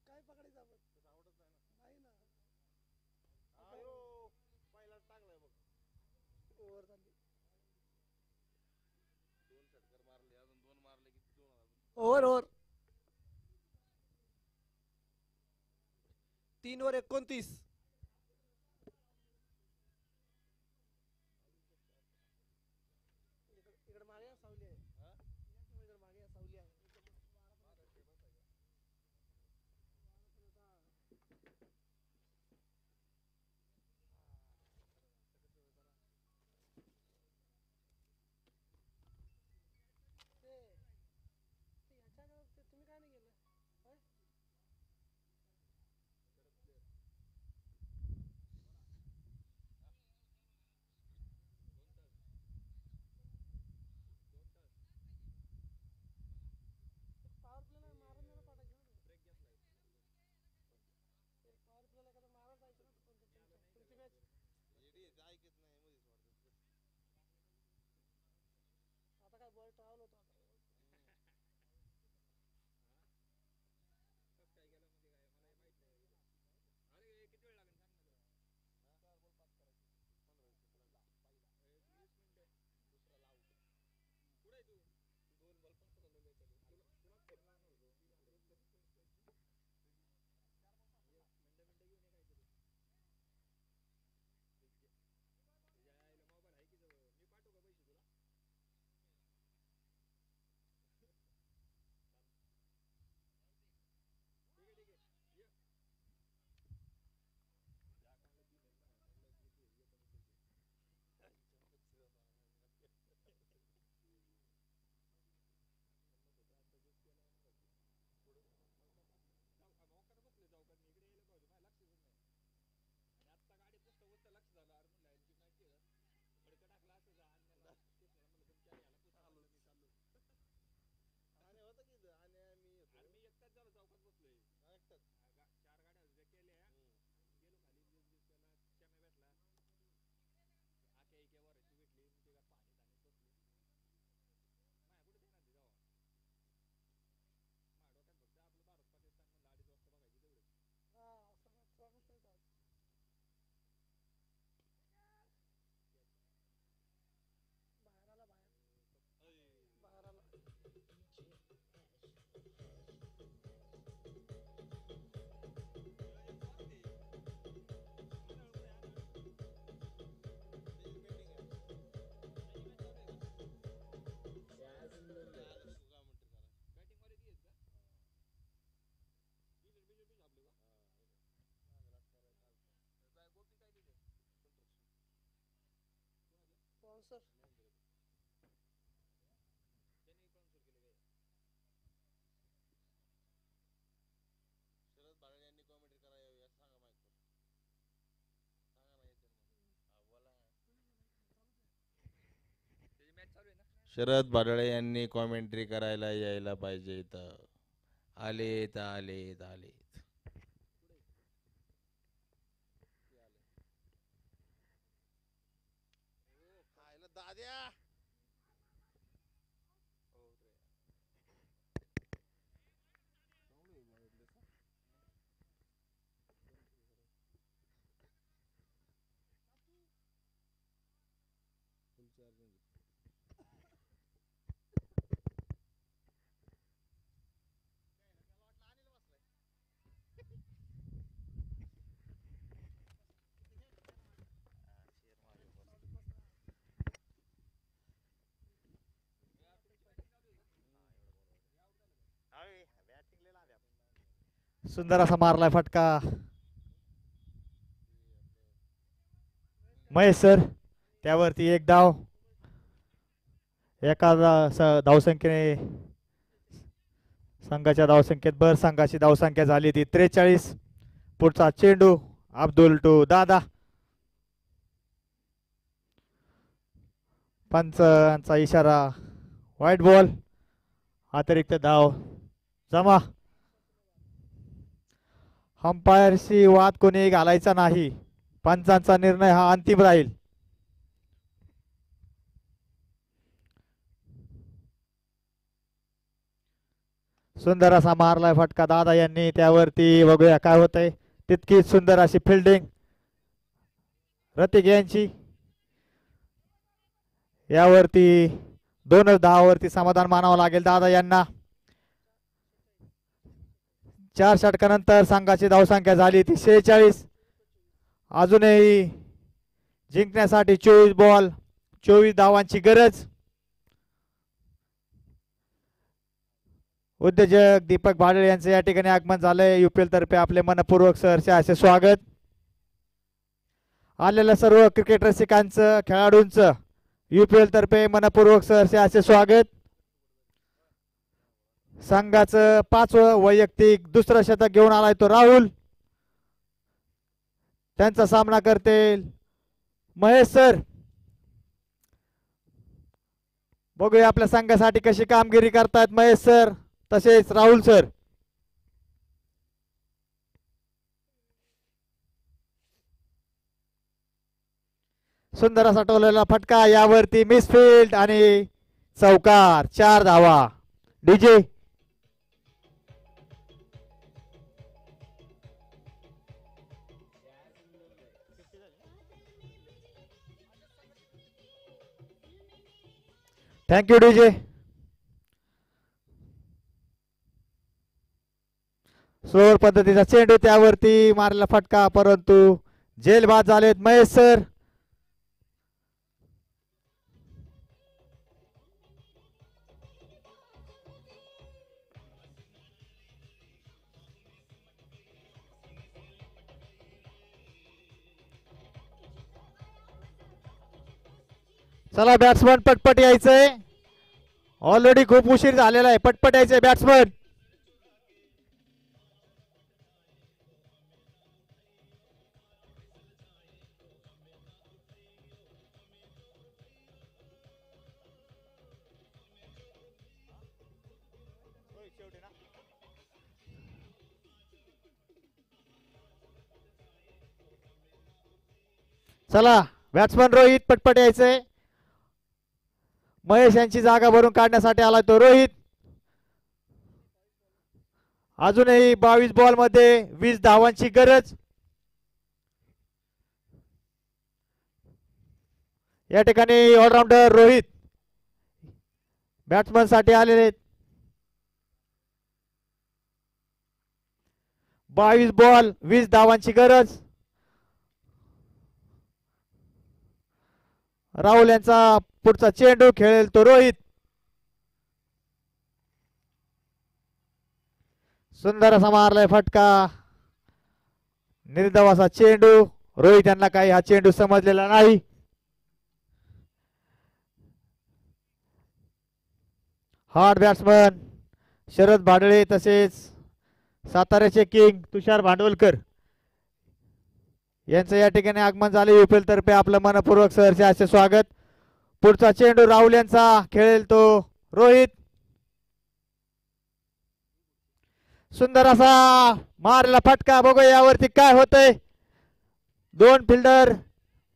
काय पकडायचं आपण नाही ना ओव्हर चालली ओव्हर 3 वर 29. इकडे मागे सावली आहे इकडे मागे सावली आहे तुम्ही काय नाही गेलं पॉवर प्लेला मारून देणं पाठायचं पॉवर प्लेला एखादा मारा जायचं ना तुमची मॅच आता काय बॉल ट्रॅव्हल होतो आता स्पॉन्सर शरद बारळे यांनी कॉमेंट्री करायला यायला पाहिजे इथं. आलेत आलेत आलेत. दाद्या सुंदर असा मारलाय फटका महेश सर. त्यावरती एक धाव. एका धावसंख्येने संघाच्या धावसंख्येत भर. संघाची धावसंख्या झाली ती 43. पुढचा चेंडू अब्दुल टू दादा. पंचांचा इशारा व्हाईट बॉल. अतिरिक्त धाव जमा. अंपायरशी वाद कोणी घालायचा नाही. पंचांचा निर्णय हा अंतिम राहील. सुंदर असा मारलाय फटका दादा यांनी, त्यावरती बघूया काय होतंय. तितकीच सुंदर अशी फिल्डिंग रतिक यांची. यावरती 2 धावावरती समाधान मानावं लागेल दादा यांना. 4 षटकानंतर संघाची धावसंख्या झाली ती 46. अजूनही जिंकण्यासाठी 24 बॉल 24 धावांची गरज. उद्योजक दीपक भाडळे यांचे या ठिकाणी आगमन झालंय. युपीएल तर्फे आपले मनपूर्वक सहर्ष असे स्वागत. आलेल्या सर्व क्रिकेट रसिकांचं खेळाडूंचं युपीएल तर्फे मनपूर्वक सहर्ष असे स्वागत. संघाचं 5वं वैयक्तिक दुसरं शतक घेऊन आलाय तो राहुल. त्यांचा सामना करतील महेश सर. बघूया आपल्या संघासाठी कशी कामगिरी करतायत महेश सर तसेच राहुल सर. सुंदर असा टोललेला फटका, यावरती मिसफील्ड आणि चौकार. 4 धावा. DJ thank you DJ. स्लोअर पद्धतीचा चेंडू, त्यावरती मारलेला फटका, परंतु जेल बाद झालेत महेश सर. चला बॅट्समन पटपट यायचंय. ऑलरेडी खूप उशीर झालेला आहे. पटपट यायचंय बॅट्समन. चला बॅट्समन रोहित पटपट यायचंय. महेश यांची जागा भरून काढण्यासाठी आला तो रोहित. अजूनही 22 बॉल मध्ये 20 धावांची गरज. या ठिकाणी ऑलराऊंडर रोहित बॅट्समन साठी आलेले. 22 बॉल 20 धावांची गरज. राहुल यांचा पुढचा चेंडू, खेळेल तो रोहित. सुंदर असा मारलाय फटका, निर्धाव असा चेंडू. रोहित यांना काही हा चेंडू समजलेला नाही. हार्ड बॅट्समन शरद भाडळे तसेच साताऱ्याचे किंग तुषार भांडवलकर यांचं या ठिकाणी आगमन झाले. युपीएल तर्फे आपलं मनपूर्वक सहर्ष असे स्वागत. पुढचा चेंडू राहुल यांचा, खेळेल तो रोहित. सुंदर असा मारला फटका. बघू यावरती काय होतंय. 2 फिल्डर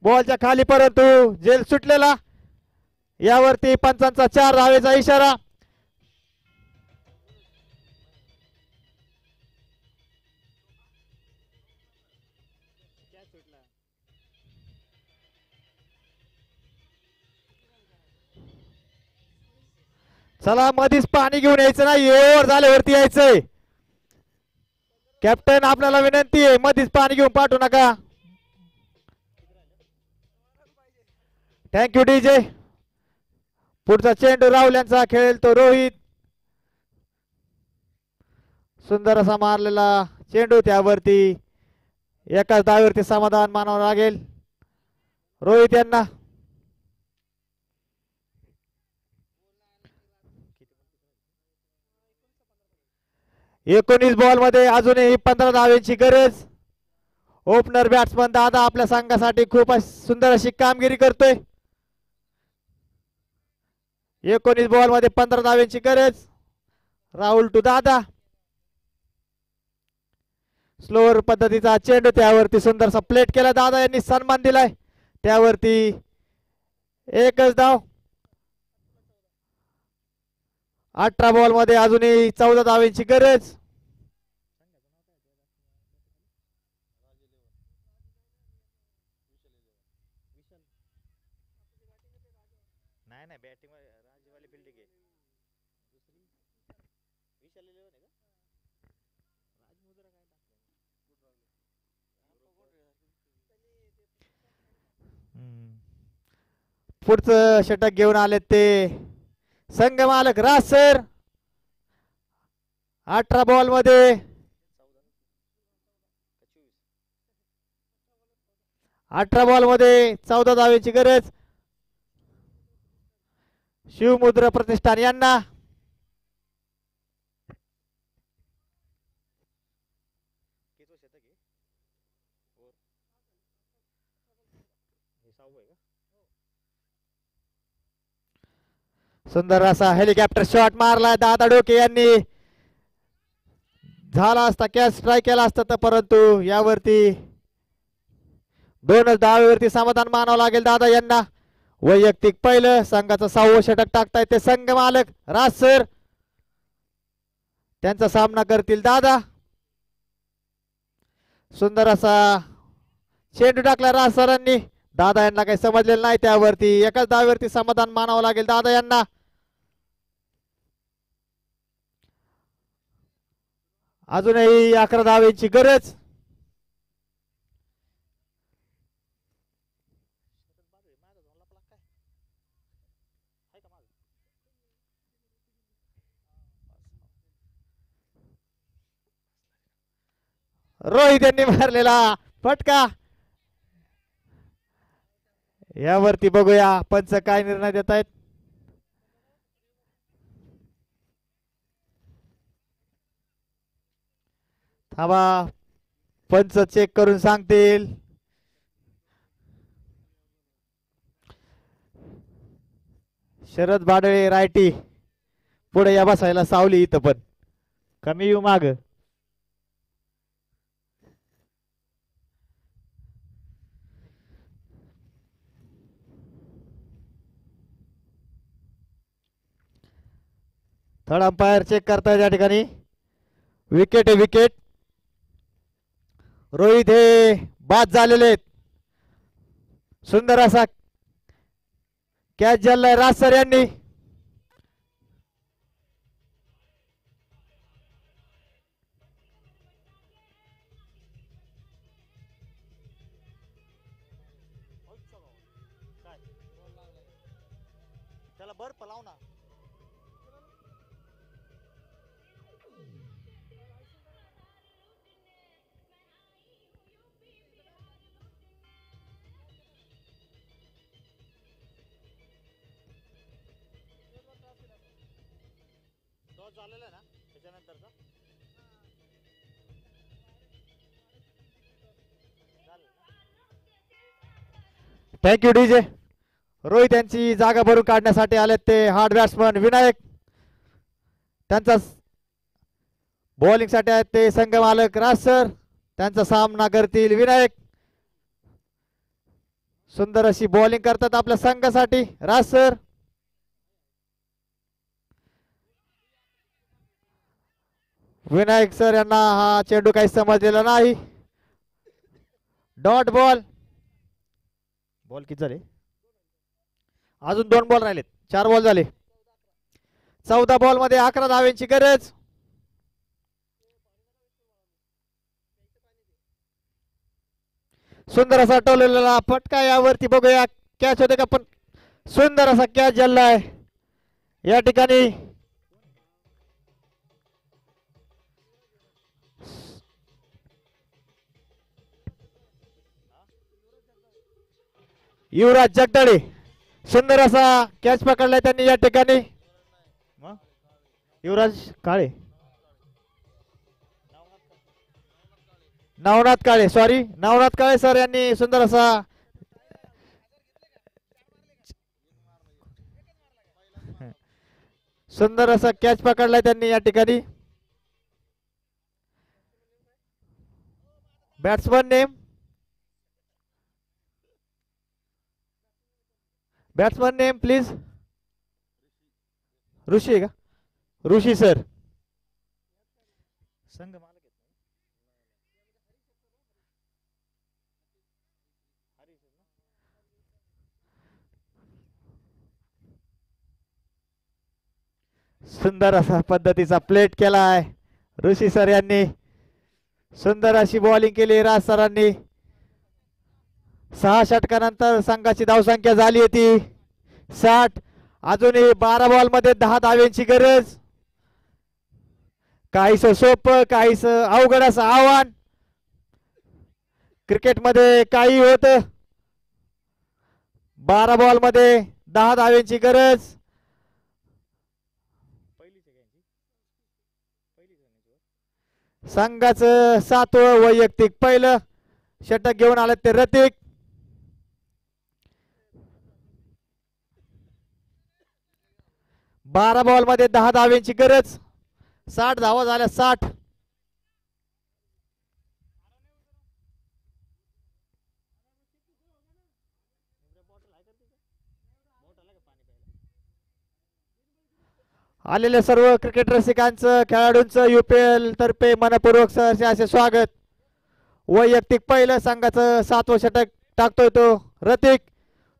बॉलच्या खाली, परंतु जेल सुटलेला. यावरती पंचांचा 4 धावेचा इशारा. चला मधीच पाणी घेऊन यायचं नाही. ओव्हर झाल्यावरती यायचंय. कॅप्टन आपल्याला विनंती आहे, मधीच पाणी घेऊन पाठवू नका. Thank you DJ. पुढचा चेंडू राहुल यांचा, खेळेल तो रोहित. सुंदर असा मारलेला चेंडू, त्यावरती एकाच धावेवरती समाधान मानावं लागेल रोहित यांना. एकोणीस बॉल मध्ये अजूनही 15 धावेची गरज. ओपनर बॅट्समन दादा आपल्या संघासाठी खूप सुंदर अशी कामगिरी करतोय. 19 बॉल मध्ये 15 धावेची गरज. राहुल टू दादा. स्लोअर पद्धतीचा चेंडू, त्यावरती सुंदरसा प्लेट केला. दादा यांनी सन्मान दिलाय. त्यावरती एकच धाव. 18 बॉल मध्ये अजूनही 14 धावांची गरज. पुढचं षटक घेऊन आले ते संघ मालक राज सर. 18 बॉल मध्ये 18 बॉल मध्ये 14 धावेची गरज. शिवमुद्रा प्रतिष्ठान यांना. सुंदर असा हेलिकॉप्टर शॉट मारलाय दादा डोके यांनी. झाला असता कॅच ट्राय केला असता तर, परंतु यावरती 2 धावेवरती समाधान मानावं लागेल दादा यांना. वैयक्तिक पहिलं संघाचं 6वं षटक टाकतायत ते संघ मालक राज सर. त्यांचा सामना करतील दादा. सुंदर असा चेंडू टाकला राज सरांनी. दादा यांना काही समजलेलं नाही, त्यावरती एकाच धावेवरती समाधान मानावं लागेल दादा यांना. अजूनही 11 धावेची गरज. रोहित यांनी मारलेला फटका. यावरती बघूया पंच काय निर्णय देत आहेत. थांबा, पंच चेक करून सांगतील. शरद बाडळे रायटी पुढे या बसायला सावली इथं पण कमी येऊ माग. थर्ड अंपायर चेक करतायत या ठिकाणी. विकेट आहे विकेट. रोहित हे बाद झालेले आहेत. सुंदर असा कॅच झालाय राज सर यांनी. त्याला बर्फ लाव ना. झालेला ना त्याच्यानंतरचा. Thank you DJ. रोहित यांची जागा भरून काढण्यासाठी आले ते हार्ड बॅट्समन विनायक. त्यांचा बॉलिंग साठी आहेत ते संघ मालक राज सर. त्यांचा सामना करतील विनायक. सुंदर अशी बॉलिंग करतात आपल्या संघासाठी राज सर. विनायक सर यांना हा चेंडू काही समजलेला नाही. Dot ball. बॉल किती झाले? अजून 2 बॉल राहिलेत. 4 बॉल झाले. 14 बॉल मध्ये 11 धावांची गरज. सुंदर असा टोललेला फटका. यावरती बघूया कॅच होते का, पण सुंदर असा कॅच झालाय या ठिकाणी. युवराज जगदाळे. सुंदर असा कॅच पकडलाय त्यांनी या ठिकाणी. युवराज काळे, नवनाथ काळे, सॉरी नवनाथ काळे सर यांनी सुंदर असा कॅच पकडलाय त्यांनी या ठिकाणी. Batsman name, batsman name please. Rishi आहे का? ऋषी सर. संघ मालक आहेत. सुंदर असा पद्धतीचा प्लेट केलाय ऋषी सर यांनी. सुंदर अशी बॉलिंग केली राज सरांनी. 6 षटकानंतर संघाची धावसंख्या झाली होती 60. अजूनही 12 बॉल मध्ये 10 धाव्यांची गरज. काहीस सोपं काहीस अवघड असं आव्हान. क्रिकेटमध्ये काही होत. 12 बॉल मध्ये 10 धाव्यांची गरज. संघाचं 7वं वैयक्तिक पहिलं षटक घेऊन आलं ते रतिक. बारा बॉल मध्ये 10 धाव्यांची गरज. 60 धावा झाल्या 60. आलेल्या सर्व क्रिकेट रसिकांचं खेळाडूंचं UPL तर्फे मनपूर्वक सहर्ष असे स्वागत. वैयक्तिक पहिलं संघाचं 7वं षटक टाकतोय तो रतिक.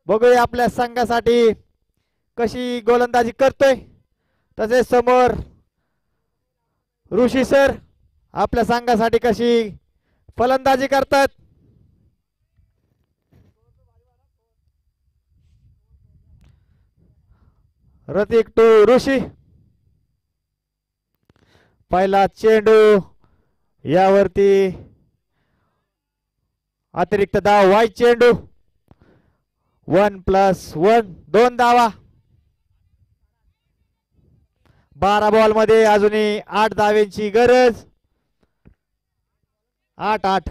बघूया आपल्या संघासाठी कशी गोलंदाजी करतोय. तसेच समोर ऋषी सर आपल्या संघासाठी कशी फलंदाजी करतात. रतिक टू ऋषी. पहिला चेंडू यावरती अतिरिक्त धाव वाईट चेंडू. 1+1 2 धावा. 12 बॉल मध्ये अजूनही 8 धाव्यांची गरज. 8-8.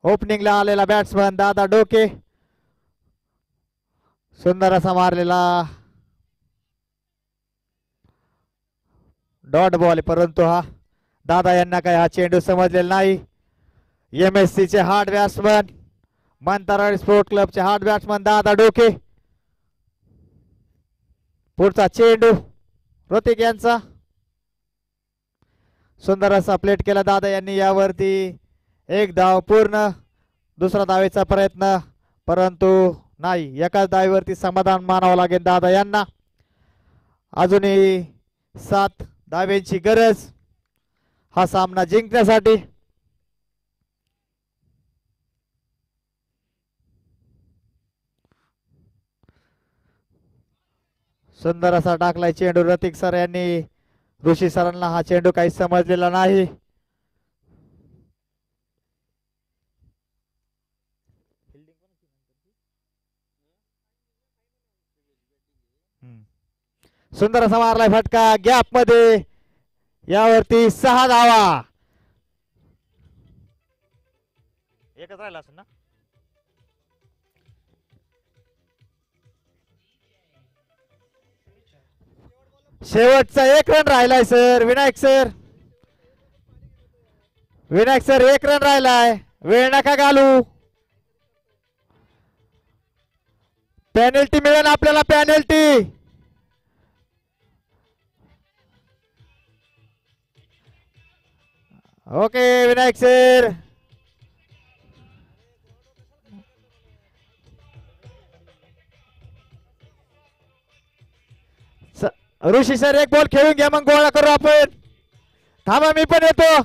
ओपनिंगला आलेला बॅट्समन दादा डोके. सुंदर असा मारलेला डॉट बॉल, परंतु हा दादा यांना काही हा चेंडू समजलेला नाही. MSC चे हार्ड बॅट्समन, मंतराळी स्पोर्ट क्लबचे हार्ड बॅट्समन दादा डोके. पुढचा चेंडू ऋतिक यांचा. सुंदर असा प्लेट केला दादा यांनी. यावरती 1 धाव पूर्ण. दुसरा धावेचा प्रयत्न, परंतु नाही. एकाच धावेवरती समाधान मानावं लागेल दादा यांना. अजूनही 7 धाव्यांची गरज हा सामना जिंकण्यासाठी. सुंदर असा टाकलाय चेंडू रतिक सर यांनी. ऋषी सरांना हा चेंडू काही समजलेला नाही. सुंदर असा मारलाय फटका गॅप मध्ये. यावरती 6 धावा. एकच राहिला असेल ना. शेवटचा 1 रन राहिलाय सर. विनायक सर 1 रन राहिलाय. वेळ नका घालू. पेनल्टी मिळेल आपल्याला. Penalty. Okay Vinayak sir. Rishi sir 1 ball खेळून घ्या, मग गोळा करू आपण. थांबा मी पण येतो.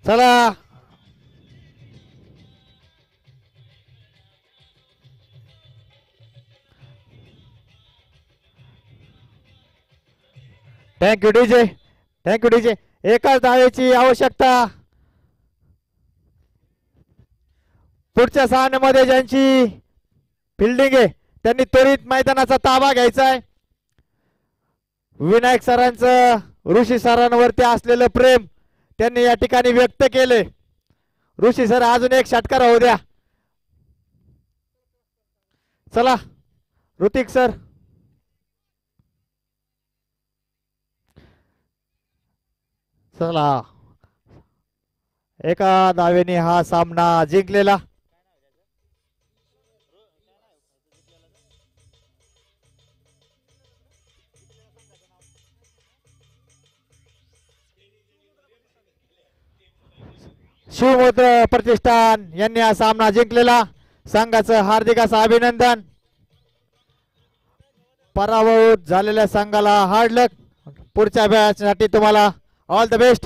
चला थँक्यू डीजे. एकाच धावेची आवश्यकता. पुढच्या सामन्यामध्ये ज्यांची फिल्डिंग आहे त्यांनी त्वरित मैदानाचा ताबा घ्यायचा आहे. विनायक सरांचं ऋषी सरांवरती असलेलं प्रेम त्यांनी या ठिकाणी व्यक्त केले. ऋषी सर अजून एक षटकार होऊ द्या. चला ऋतिक सर. चला एका धावेने हा सामना जिंकलेला. शिवमुद्र प्रतिष्ठान यांनी हा सामना जिंकलेला. संघाचं हार्दिक असं अभिनंदन. पराभूत झालेल्या संघाला हार्ड लक. पुढच्या मॅच साठी तुम्हाला ऑल द बेस्ट.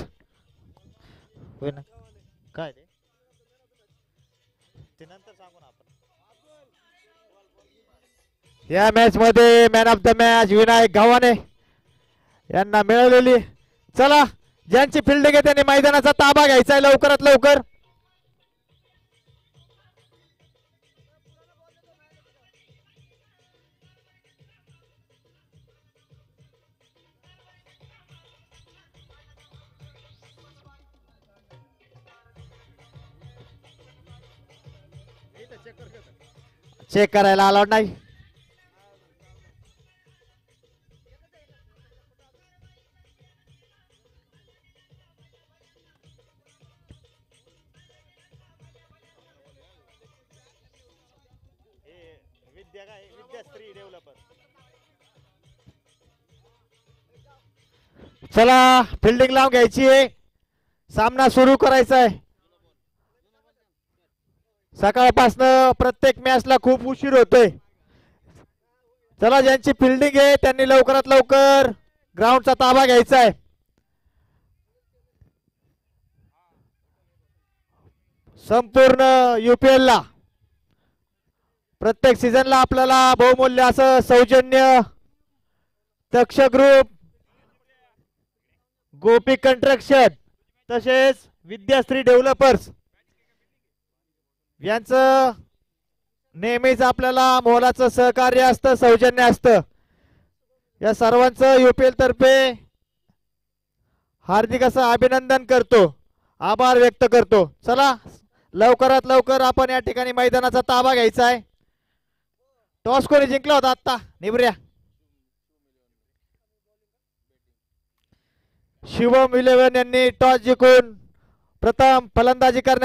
काय ते नंतर सांगू ना आपण. या मॅच मध्ये man of the match Vinayak Gavhane यांना मिळालेली. चला ज्यांची फिल्डिंग आहे त्यांनी मैदानाचा ताबा घ्यायचा आहे लवकरात लवकर. चेक करायला अलाउड नाही. चला फिल्डिंग लावून घ्यायची आहे. सामना सुरू करायचा आहे. सकाळपासनं प्रत्येक मॅचला खूप उशीर होतोय. चला ज्यांची फिल्डिंग आहे त्यांनी लवकरात लवकर ग्राउंडचा ताबा घ्यायचा आहे. संपूर्ण UPL ला प्रत्येक सीझनला आपल्याला बहुमूल्य असं सौजन्य तक्ष ग्रुप, गोपी कंस्ट्रक्शन तसेच विद्याश्री डेव्हलपर्स यांचं नेहमीच आपल्याला मोलाचं सहकार्य असतं, सौजन्य असतं. या सर्वांचं UPL तर्फे हार्दिक असं अभिनंदन करतो, आभार व्यक्त करतो. चला लवकरात लवकर आपण या ठिकाणी मैदानाचा ताबा घ्यायचा आहे. टॉस कोणी जिंकला होता आता? निबऱ्या शिवम 11 यांनी टॉस जिंकून प्रथम फलंदाजी करण्यात